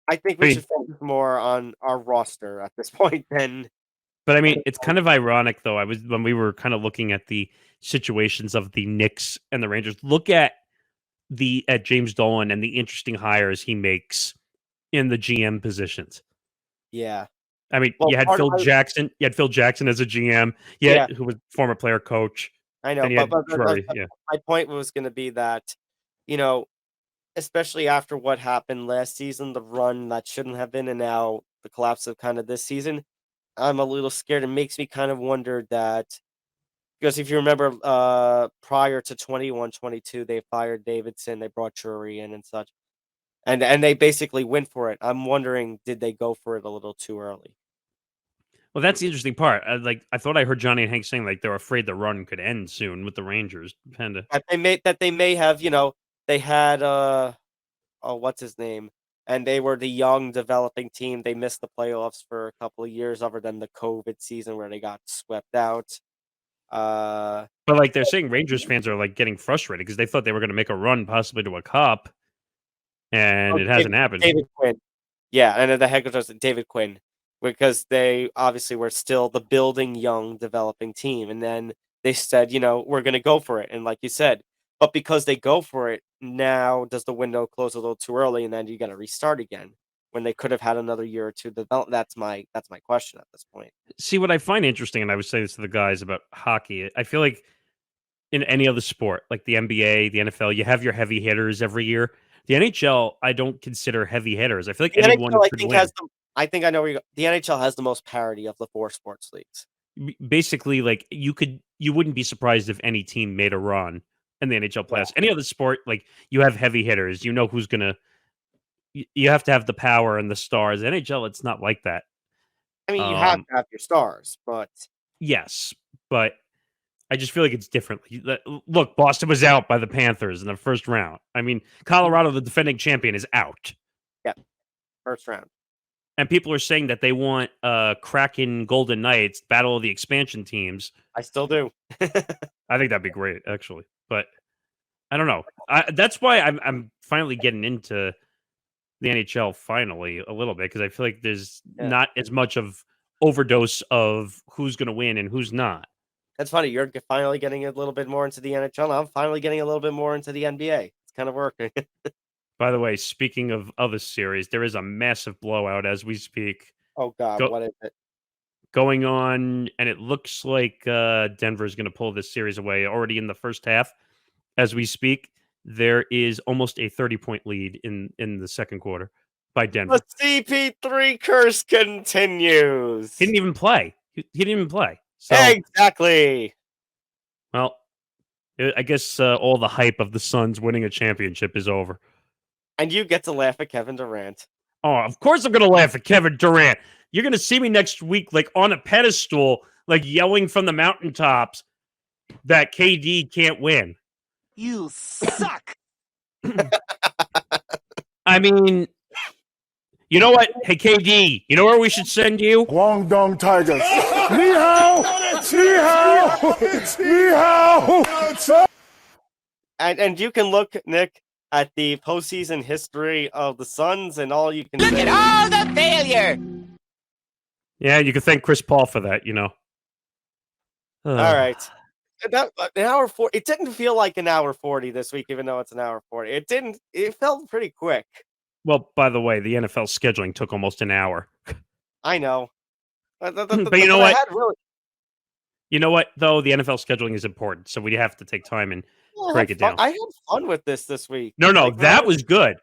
I think we should focus more on our roster at this point than. But I mean, it's kind of ironic though. When we were kind of looking at the situations of the Knicks and the Rangers. Look at James Dolan and the interesting hires he makes in the GM positions. Yeah. I mean, you had Phil Jackson. You had Phil Jackson as a GM. Who was former player coach. I know, but my point was going to be that, especially after what happened last season, the run that shouldn't have been, and now the collapse of kind of this season, I'm a little scared. It makes me kind of wonder that, because if you remember, prior to 21-22, they fired Davidson, they brought Drury in and such, and they basically went for it. I'm wondering, did they go for it a little too early? Well, that's the interesting part. I thought I heard Johnny and Hank saying they're afraid the run could end soon with the Rangers. That they may have, they had what's his name, and they were the young developing team. They missed the playoffs for a couple of years, other than the COVID season where they got swept out. But they're saying Rangers fans are getting frustrated because they thought they were going to make a run possibly to a cup, and it hasn't happened. David Quinn, yeah, and the head coach was David Quinn. Because they obviously were still the building, young, developing team. And then they said, we're going to go for it. And like you said, but because they go for it, now does the window close a little too early? And then you got to restart again when they could have had another year or two to develop. That's my question at this point. See, what I find interesting, and I would say this to the guys about hockey, I feel like in any other sport, like the NBA, the NFL, you have your heavy hitters every year. The NHL, I don't consider heavy hitters. I feel like The anyone NHL, I could think, win. I think I know where you go. The NHL has the most parity of the 4 sports leagues. Basically, like you wouldn't be surprised if any team made a run in the NHL playoffs. Any other sport, like you have heavy hitters, you know who's gonna. You have to have the power and the stars. NHL, it's not like that. I mean, you have to have your stars, but yes, but I just feel like it's different. Look, Boston was out by the Panthers in the first round. I mean, Colorado, the defending champion, is out. yeah, first round. And people are saying that they want Kraken Golden Knights, battle of the expansion teams. I still do. I think that'd be great, actually. But I don't know. That's why I'm finally getting into the NHL finally a little bit, because I feel like there's not as much of overdose of who's going to win and who's not. That's funny. You're finally getting a little bit more into the NHL. I'm finally getting a little bit more into the NBA. It's kind of working. By the way, speaking of other series, there is a massive blowout as we speak. Oh, God. What is it? Going on, and it looks like Denver is going to pull this series away already in the first half. As we speak, there is almost a 30-point lead in the second quarter by Denver. The CP3 curse continues. He didn't even play. He didn't even play. So, exactly. Well, I guess all the hype of the Suns winning a championship is over. And you get to laugh at Kevin Durant. Oh, of course I'm going to laugh at Kevin Durant. You're going to see me next week, like on a pedestal, like yelling from the mountaintops that KD can't win. You suck. I mean, you know what? Hey, KD, you know where we should send you? Guangdong Tigers. Ni hao! Ni hao! Ni hao! And you can look, Nick, at the postseason history of the Suns, and all you can Look at all the failure. Yeah, you can thank Chris Paul for that, you know. All right. An hour 40. It didn't feel like an hour 40 this week, even though it's an hour 40. It didn't. It felt pretty quick. Well, by the way, the NFL scheduling took almost an hour. I know. But you know what? Really... You know what, though? The NFL scheduling is important, so we have to take time and break it down. I had fun with this week. No, like, that was good.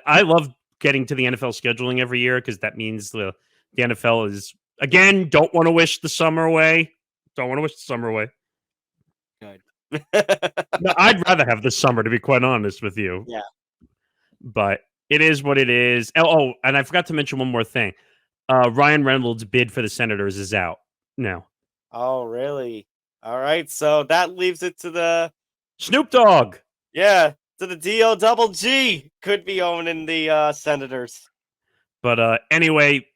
I love getting to the NFL scheduling every year, because that means the NFL is, again, don't want to wish the summer away. Don't want to wish the summer away. Good. No, I'd rather have the summer, to be quite honest with you. Yeah. But it is what it is. Oh, and I forgot to mention one more thing. Ryan Reynolds' bid for the Senators is out now. Oh, really? All right. So that leaves it to the Snoop Dogg. Yeah, to the D-O-double-G. Could be owning the Senators. But anyway,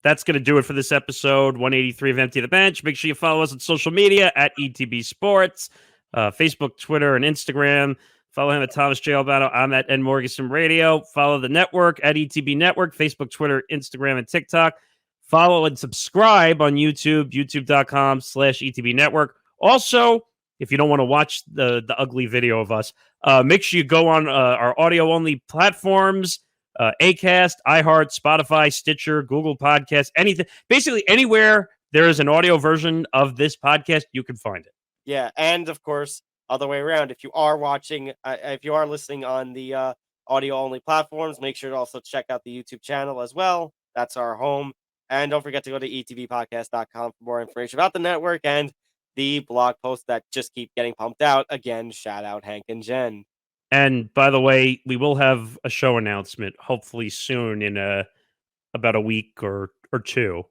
that's going to do it for this episode 183 of Empty the Bench. Make sure you follow us on social media at ETB Sports, Facebook, Twitter, and Instagram. Follow him at Thomas J. Albano. I'm at N Morgasen Radio. Follow the network at ETB Network, Facebook, Twitter, Instagram, and TikTok. Follow and subscribe on YouTube, youtube.com/ETB Network. Also, if you don't want to watch the ugly video of us, make sure you go on our audio-only platforms, Acast, iHeart, Spotify, Stitcher, Google Podcasts, anything. Basically, anywhere there is an audio version of this podcast, you can find it. Yeah, and of course, other way around. If you are watching, if you are listening on the audio-only platforms, make sure to also check out the YouTube channel as well. That's our home. And don't forget to go to etvpodcast.com for more information about the network and the blog posts that just keep getting pumped out. Again, shout out Hank and Jen. And by the way, we will have a show announcement hopefully soon in about a week or two.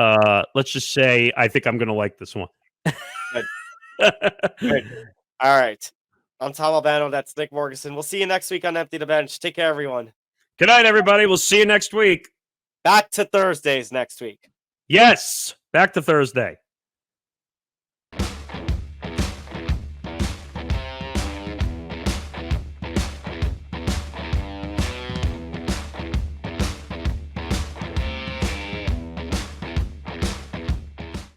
Let's just say I think I'm going to like this one. Good. Good. All right. I'm Tom Albano. That's Nick Morgasen. We'll see you next week on Empty the Bench. Take care, everyone. Good night, everybody. We'll see you next week. Back to Thursdays next week. Yes, back to Thursday.